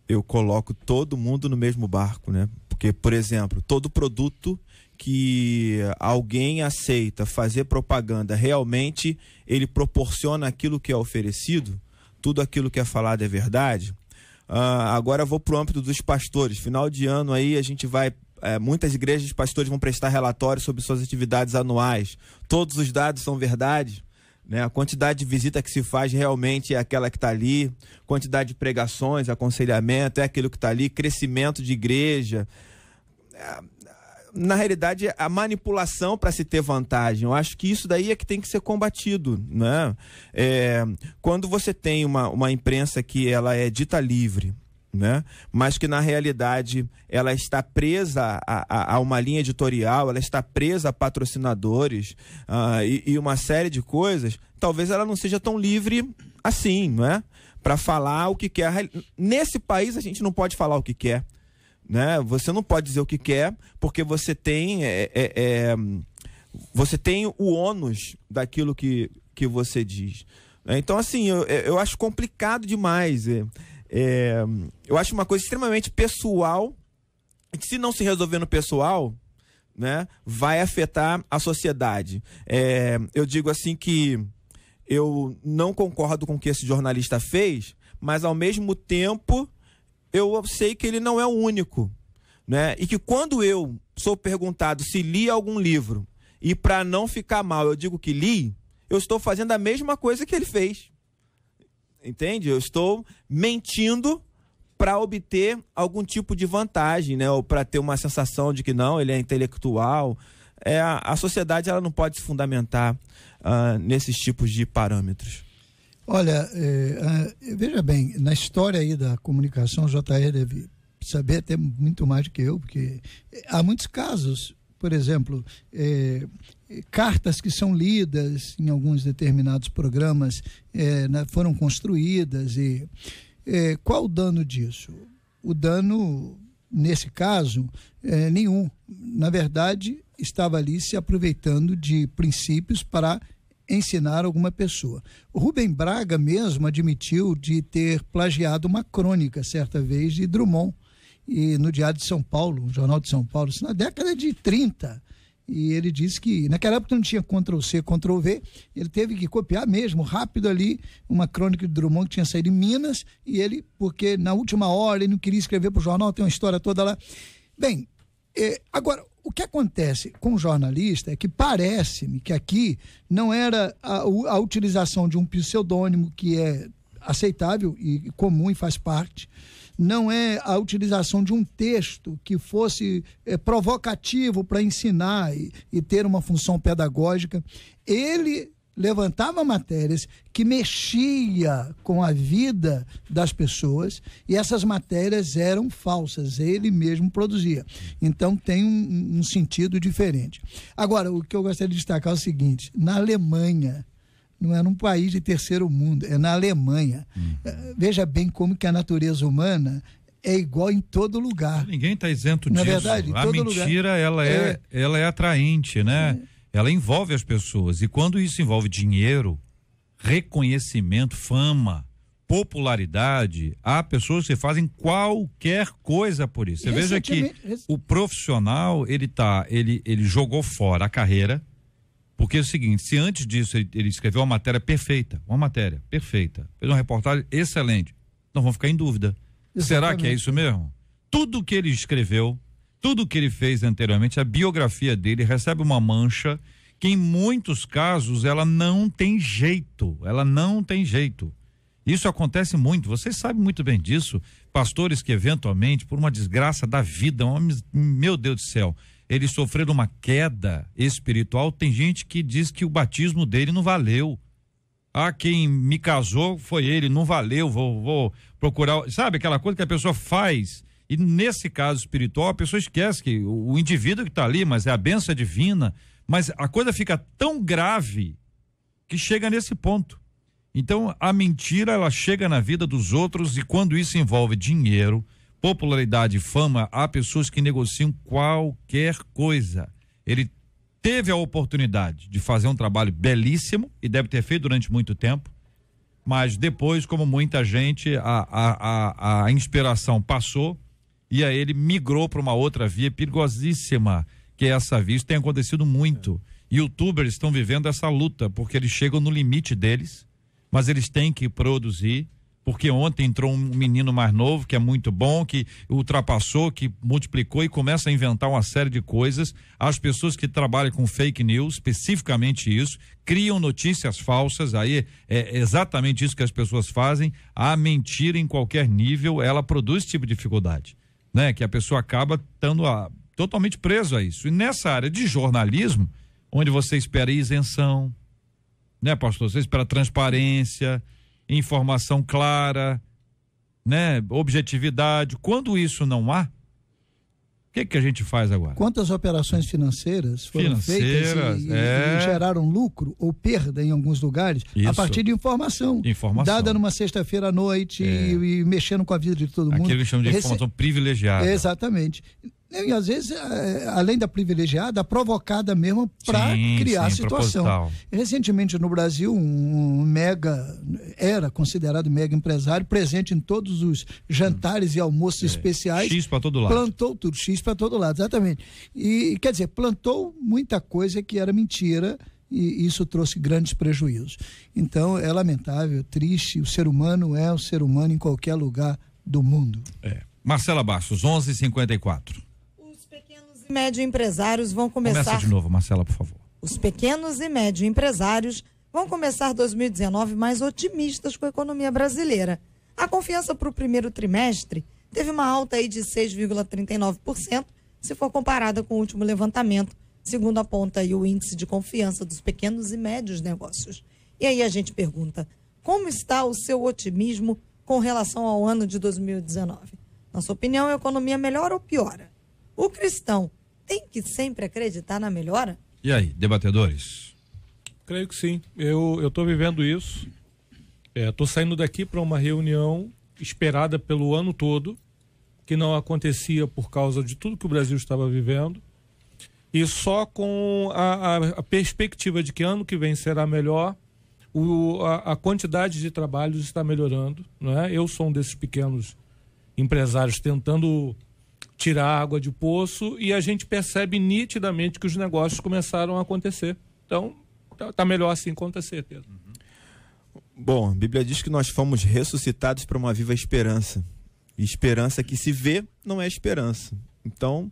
eu coloco todo mundo no mesmo barco, né? Porque, por exemplo, todo produto que alguém aceita fazer propaganda, realmente ele proporciona aquilo que é oferecido, tudo aquilo que é falado é verdade. Agora eu vou para o âmbito dos pastores. Final de ano aí a gente vai... muitas igrejas de pastores vão prestar relatórios sobre suas atividades anuais. Todos os dados são verdade, né? A quantidade de visita que se faz realmente é aquela que está ali, quantidade de pregações, aconselhamento é aquilo que está ali, crescimento de igreja. Na realidade, a manipulação para se ter vantagem, eu acho que isso daí é que tem que ser combatido, né? Quando você tem uma imprensa que ela é dita livre, né? Mas que na realidade ela está presa a uma linha editorial, ela está presa a patrocinadores e uma série de coisas, talvez ela não seja tão livre assim, não é? Para falar o que quer. Nesse país a gente não pode falar o que quer, né? Você não pode dizer o que quer, porque você tem você tem o ônus daquilo que você diz. Então, assim, eu acho complicado demais. Eu acho uma coisa extremamente pessoal, que se não se resolver no pessoal, né, vai afetar a sociedade. Eu digo assim que eu não concordo com o que esse jornalista fez, mas ao mesmo tempo eu sei que ele não é o único, né? E que quando eu sou perguntado se li algum livro e para não ficar mal eu digo que li, eu estou fazendo a mesma coisa que ele fez. Entende? Eu estou mentindo para obter algum tipo de vantagem, né? Ou para ter uma sensação de que não, ele é intelectual. A sociedade ela não pode se fundamentar nesses tipos de parâmetros. Olha, veja bem, na história aí da comunicação, o JR deve saber até muito mais do que eu, porque há muitos casos, por exemplo, cartas que são lidas em alguns determinados programas foram construídas e qual o dano disso? O dano, nesse caso, nenhum. Na verdade, estava ali se aproveitando de princípios para ensinar alguma pessoa. O Rubem Braga mesmo admitiu de ter plagiado uma crônica, certa vez, de Drummond, e no Diário de São Paulo, o Jornal de São Paulo, isso na década de 30. E ele disse que naquela época não tinha Ctrl-C, Ctrl-V, ele teve que copiar mesmo, rápido ali, uma crônica de Drummond que tinha saído em Minas, e ele, porque na última hora ele não queria escrever para o jornal, tem uma história toda lá. Bem, agora, o que acontece com o jornalista é que parece-me que aqui não era a utilização de um pseudônimo, que é aceitável e comum e faz parte, não é a utilização de um texto que fosse provocativo para ensinar e ter uma função pedagógica. Ele levantava matérias que mexia com a vida das pessoas e essas matérias eram falsas, ele mesmo produzia. Então tem um sentido diferente. Agora, o que eu gostaria de destacar é o seguinte: na Alemanha, não é num país de terceiro mundo, é na Alemanha. Veja bem como que a natureza humana é igual em todo lugar. Ninguém está isento disso. Na verdade, a mentira, lugar. ela é atraente, né? Ela envolve as pessoas. E quando isso envolve dinheiro, reconhecimento, fama, popularidade, há pessoas que fazem qualquer coisa por isso. Você veja que o profissional, ele jogou fora a carreira. Porque é o seguinte, se antes disso ele escreveu uma matéria perfeita, fez uma reportagem excelente, nós vamos ficar em dúvida. Exatamente. Será que é isso mesmo? Tudo que ele escreveu, tudo que ele fez anteriormente, a biografia dele recebe uma mancha que em muitos casos ela não tem jeito. Isso acontece muito, vocês sabem muito bem disso, pastores que eventualmente, por uma desgraça da vida, meu Deus do céu, eles sofreram uma queda espiritual. Tem gente que diz que o batismo dele não valeu. Quem me casou foi ele, não valeu, vou procurar. Sabe aquela coisa que a pessoa faz? E nesse caso espiritual, a pessoa esquece que o indivíduo que está ali, mas é a bênção divina. Mas a coisa fica tão grave que chega nesse ponto. Então, a mentira, ela chega na vida dos outros, e quando isso envolve dinheiro, popularidade e fama, há pessoas que negociam qualquer coisa. Ele teve a oportunidade de fazer um trabalho belíssimo e deve ter feito durante muito tempo, mas depois, como muita gente, a inspiração passou e aí ele migrou para uma outra via perigosíssima, que é essa via. Isso tem acontecido muito. YouTubers estão vivendo essa luta porque eles chegam no limite deles, mas eles têm que produzir. Porque ontem entrou um menino mais novo, que é muito bom, que ultrapassou, que multiplicou e começa a inventar uma série de coisas. As pessoas que trabalham com fake news, especificamente isso, criam notícias falsas, aí é exatamente isso que as pessoas fazem. A mentira em qualquer nível, ela produz esse tipo de dificuldade, né? Que a pessoa acaba estando totalmente preso a isso. E nessa área de jornalismo, onde você espera isenção, né, pastor? Você espera transparência, informação clara, né? Objetividade. Quando isso não há, o que a gente faz agora? Quantas operações financeiras foram feitas e geraram lucro ou perda em alguns lugares a partir de informação dada numa sexta-feira à noite e mexendo com a vida de todo mundo. Aquilo que chamam de informação privilegiada. Exatamente. E às vezes, além da privilegiada, a provocada mesmo para criar a situação. Proposital. Recentemente no Brasil, era considerado mega empresário, presente em todos os jantares e almoços especiais. X para todo lado. Plantou tudo, X para todo lado, exatamente. E quer dizer, plantou muita coisa que era mentira, e isso trouxe grandes prejuízos. Então é lamentável, triste, o ser humano é o ser humano em qualquer lugar do mundo. Marcela Bastos, 11:54. Os médio empresários vão começar... Começa de novo, Marcela, por favor. Os pequenos e médio empresários vão começar 2019 mais otimistas com a economia brasileira. A confiança para o primeiro trimestre teve uma alta aí de 6,39%, se for comparada com o último levantamento, segundo aponta aí o índice de confiança dos pequenos e médios negócios. E aí a gente pergunta, como está o seu otimismo com relação ao ano de 2019? Na sua opinião, a economia melhora ou piora? O cristão tem que sempre acreditar na melhora? E aí, debatedores? Creio que sim. Eu estou vivendo isso. Estou saindo daqui para uma reunião esperada pelo ano todo, que não acontecia por causa de tudo que o Brasil estava vivendo. E só com a perspectiva de que ano que vem será melhor, a quantidade de trabalhos está melhorando, não é? Eu sou um desses pequenos empresários tentando tirar água de poço e a gente percebe nitidamente que os negócios começaram a acontecer. Então, está melhor assim, com certeza. Bom, a Bíblia diz que nós fomos ressuscitados para uma viva esperança. E esperança que se vê não é esperança. Então,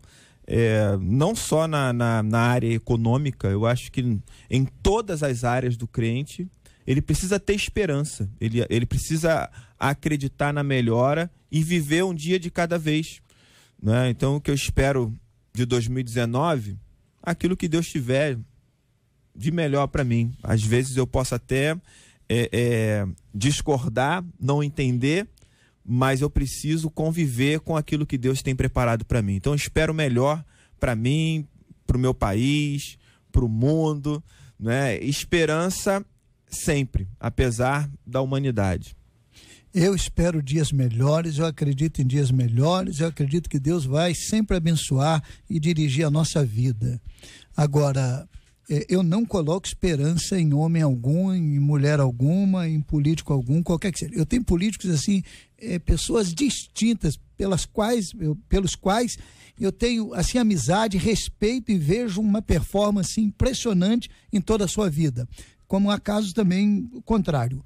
não só na área econômica, eu acho que em todas as áreas do crente, ele precisa ter esperança. Ele precisa acreditar na melhora e viver um dia de cada vez. Né? Então, o que eu espero de 2019, aquilo que Deus tiver de melhor para mim. Às vezes eu posso até discordar, não entender, mas eu preciso conviver com aquilo que Deus tem preparado para mim. Então eu espero o melhor para mim, para o meu país, para o mundo, né? Esperança sempre, apesar da humanidade. Eu espero dias melhores, eu acredito em dias melhores, eu acredito que Deus vai sempre abençoar e dirigir a nossa vida. Agora, eu não coloco esperança em homem algum, em mulher alguma, em político algum, qualquer que seja. Eu tenho políticos assim, pessoas distintas pelos quais eu tenho assim amizade, respeito e vejo uma performance impressionante em toda a sua vida. Como há casos também contrário.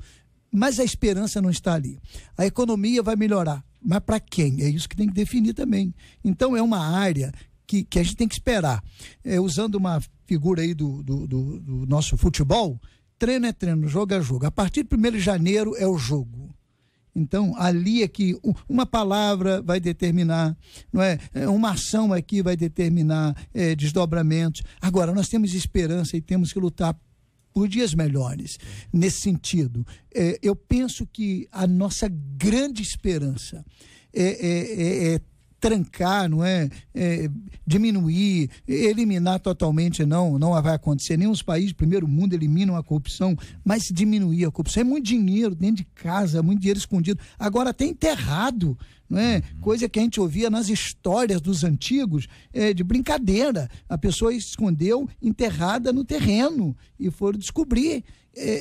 Mas a esperança não está ali. A economia vai melhorar, mas para quem? É isso que tem que definir também. Então é uma área que a gente tem que esperar. Usando uma figura aí do nosso futebol, treino é treino, jogo é jogo. A partir de 1º de janeiro é o jogo. Então, ali é que uma palavra vai determinar, não é? Uma ação aqui vai determinar desdobramentos. Agora, nós temos esperança e temos que lutar por dias melhores. Nesse sentido, eu penso que a nossa grande esperança é trancar, não é? Diminuir, eliminar totalmente, não vai acontecer. Nem os países do primeiro mundo eliminam a corrupção, mas diminuir a corrupção. É muito dinheiro dentro de casa, muito dinheiro escondido. Agora até enterrado, não é? Coisa que a gente ouvia nas histórias dos antigos, de brincadeira. A pessoa escondeu enterrada no terreno e foram descobrir.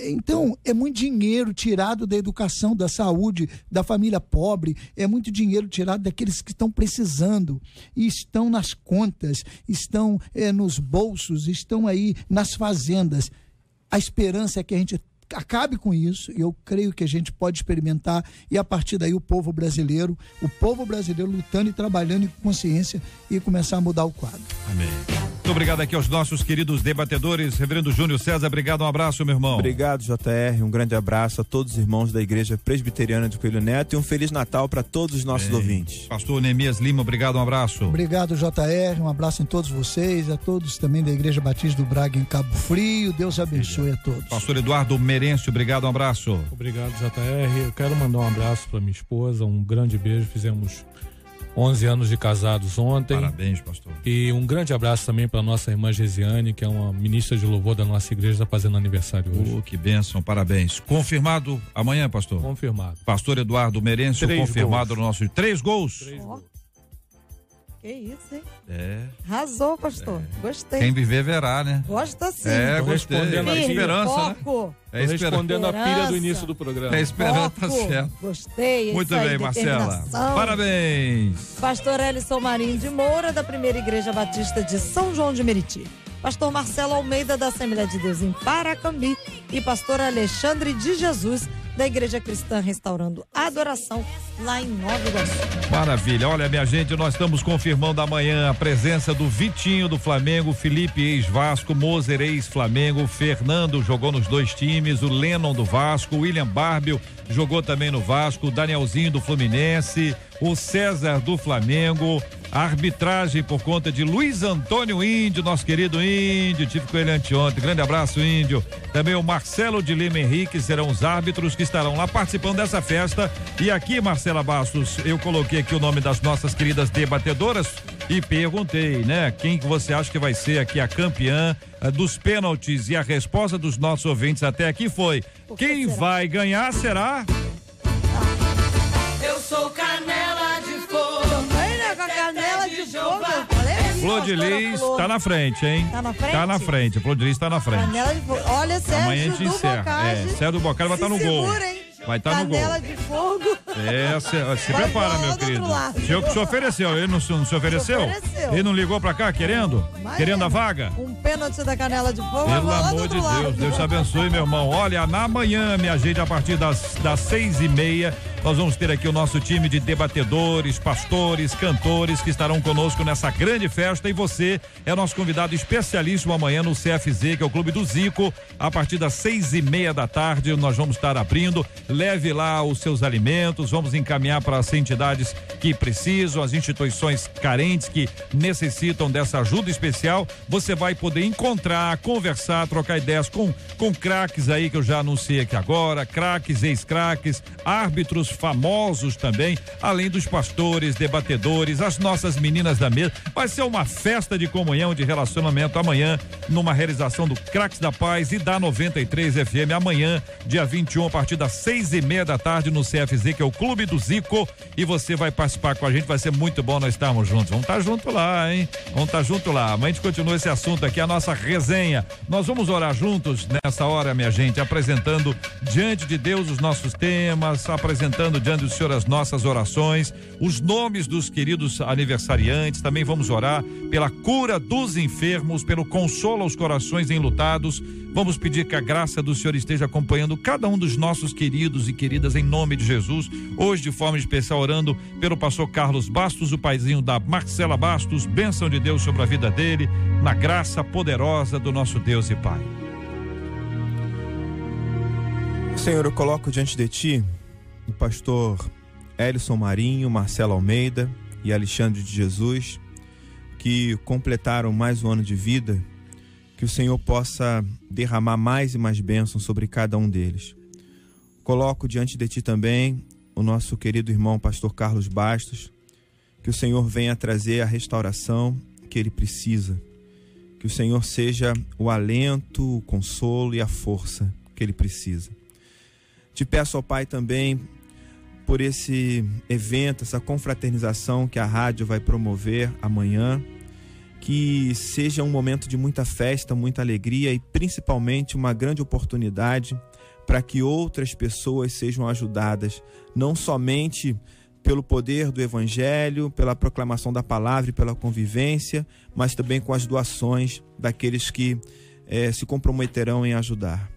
Então, é muito dinheiro tirado da educação, da saúde, da família pobre, é muito dinheiro tirado daqueles que estão precisando e estão nas contas, estão nos bolsos, estão aí nas fazendas. A esperança é que a gente acabe com isso, e eu creio que a gente pode experimentar, e a partir daí o povo brasileiro lutando e trabalhando em consciência e começar a mudar o quadro. Amém. Muito obrigado aqui aos nossos queridos debatedores. Reverendo Júnior César, obrigado, um abraço, meu irmão. Obrigado, JR, um grande abraço a todos os irmãos da Igreja Presbiteriana de Coelho Neto e um Feliz Natal para todos os nossos ouvintes. Pastor Neemias Lima, obrigado, um abraço. Obrigado, JR, um abraço em todos vocês, a todos também da Igreja Batista do Braga em Cabo Frio, Deus abençoe a todos. Pastor Eduardo Merencio, obrigado, um abraço. Obrigado, JR, eu quero mandar um abraço para minha esposa, um grande beijo, fizemos 11 anos de casados ontem. Parabéns, pastor. E um grande abraço também para nossa irmã Gesiane, que é uma ministra de louvor da nossa igreja, está fazendo aniversário hoje. Que bênção, parabéns. Confirmado amanhã, pastor? Confirmado. Pastor Eduardo Merencio, confirmado no nosso 3 gols. 3 gols. Que isso, hein? Arrasou, pastor. Gostei. Quem viver verá, né? Gosta sim. Gostei. Respondendo É esperança, foco. né? Respondendo a pilha do início do programa. É esperança, tá Foco. certo. Gostei. Muito isso aí, bem, Marcela. determinação. Parabéns. Pastor Elison Marinho de Moura, da Primeira Igreja Batista de São João de Meriti. Pastor Marcelo Almeida, da Assembleia de Deus em Paracambi. E pastor Alexandre de Jesus, da Igreja Cristã Restaurando a Adoração, lá em Nova Iguaçu. Maravilha. Olha, minha gente, nós estamos confirmando amanhã a presença do Vitinho do Flamengo, Felipe ex-Vasco, Moser ex-Flamengo, Fernando jogou nos dois times, o Lennon do Vasco, o William Barbio jogou também no Vasco, o Danielzinho do Fluminense, o César do Flamengo, a arbitragem por conta de Luiz Antônio Índio, nosso querido Índio, tive com ele anteontem, grande abraço, Índio. Também o Marcelo de Lima Henrique serão os árbitros que estarão lá participando dessa festa. E aqui, Marcela Bastos, eu coloquei aqui o nome das nossas queridas debatedoras e perguntei, né, quem que você acha que vai ser aqui a campeã dos pênaltis, e a resposta dos nossos ouvintes até aqui foi: quem vai ganhar será... Eu sou Canela de Fogo. Também, né, com a Canela de Fogo. Flor de Lis tá na frente, hein? Tá na frente? Tá na frente, Flor de Lis tá na frente. Canela de Fogo. Olha, Amanhã a Sérgio gente do encerra. Bocage. Sérgio do Bocage vai estar no gol. Segura, hein? Vai estar no gol. Canela de Fogo. Se prepara, meu querido. O senhor que se ofereceu, ele não se ofereceu? Ele não ligou pra cá querendo? Querendo a vaga? Um pênalti da Canela de Fogo. Pelo amor de Deus, Deus te abençoe, meu irmão. Olha, na manhã, minha gente, a partir das 6:30, nós vamos ter aqui o nosso time de debatedores, pastores, cantores que estarão conosco nessa grande festa, e você é nosso convidado especialíssimo amanhã no CFZ, que é o Clube do Zico, a partir das 6:30 da tarde, nós vamos estar abrindo. Leve lá os seus alimentos, vamos encaminhar para as entidades que precisam, as instituições carentes que necessitam dessa ajuda especial. Você vai poder encontrar, conversar, trocar ideias com craques aí que eu já anunciei aqui agora, craques, ex-craques, árbitros famosos também, além dos pastores, debatedores, as nossas meninas da mesa. Vai ser uma festa de comunhão, de relacionamento amanhã, numa realização do Craques da Paz e da 93 FM, amanhã, dia 21, a partir das 6:30 da tarde no CFZ, que é o Clube do Zico, e você vai participar com a gente, vai ser muito bom nós estarmos juntos. Vamos estar junto lá, hein? Vamos estar junto lá. Amanhã a gente continua esse assunto aqui, a nossa resenha. Nós vamos orar juntos nessa hora, minha gente, apresentando diante de Deus os nossos temas, apresentando diante do Senhor as nossas orações, os nomes dos queridos aniversariantes. Também vamos orar pela cura dos enfermos, pelo consolo aos corações enlutados. Vamos pedir que a graça do Senhor esteja acompanhando cada um dos nossos queridos e queridas, em nome de Jesus. Hoje, de forma especial, orando pelo pastor Carlos Bastos, o paizinho da Marcela Bastos. Bênção de Deus sobre a vida dele, na graça poderosa do nosso Deus e Pai. Senhor, eu coloco diante de Ti o pastor Elison Marinho, Marcelo Almeida e Alexandre de Jesus, que completaram mais um ano de vida. Que o Senhor possa derramar mais e mais bênçãos sobre cada um deles. Coloco diante de Ti também o nosso querido irmão pastor Carlos Bastos, que o Senhor venha trazer a restauração que ele precisa, que o Senhor seja o alento, o consolo e a força que ele precisa. Te peço ao Pai também por esse evento, essa confraternização que a rádio vai promover amanhã, que seja um momento de muita festa, muita alegria e principalmente uma grande oportunidade para que outras pessoas sejam ajudadas, não somente pelo poder do Evangelho, pela proclamação da palavra e pela convivência, mas também com as doações daqueles que se comprometerão em ajudar.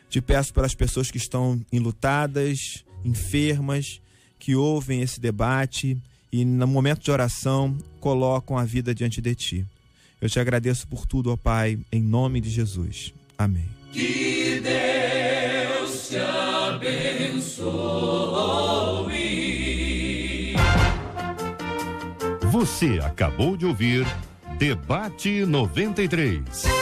Te peço pelas pessoas que estão enlutadas, enfermas, que ouvem esse debate e no momento de oração colocam a vida diante de Ti. Eu te agradeço por tudo, ó Pai, em nome de Jesus. Amém. Que Deus te abençoe. Você acabou de ouvir Debate 93.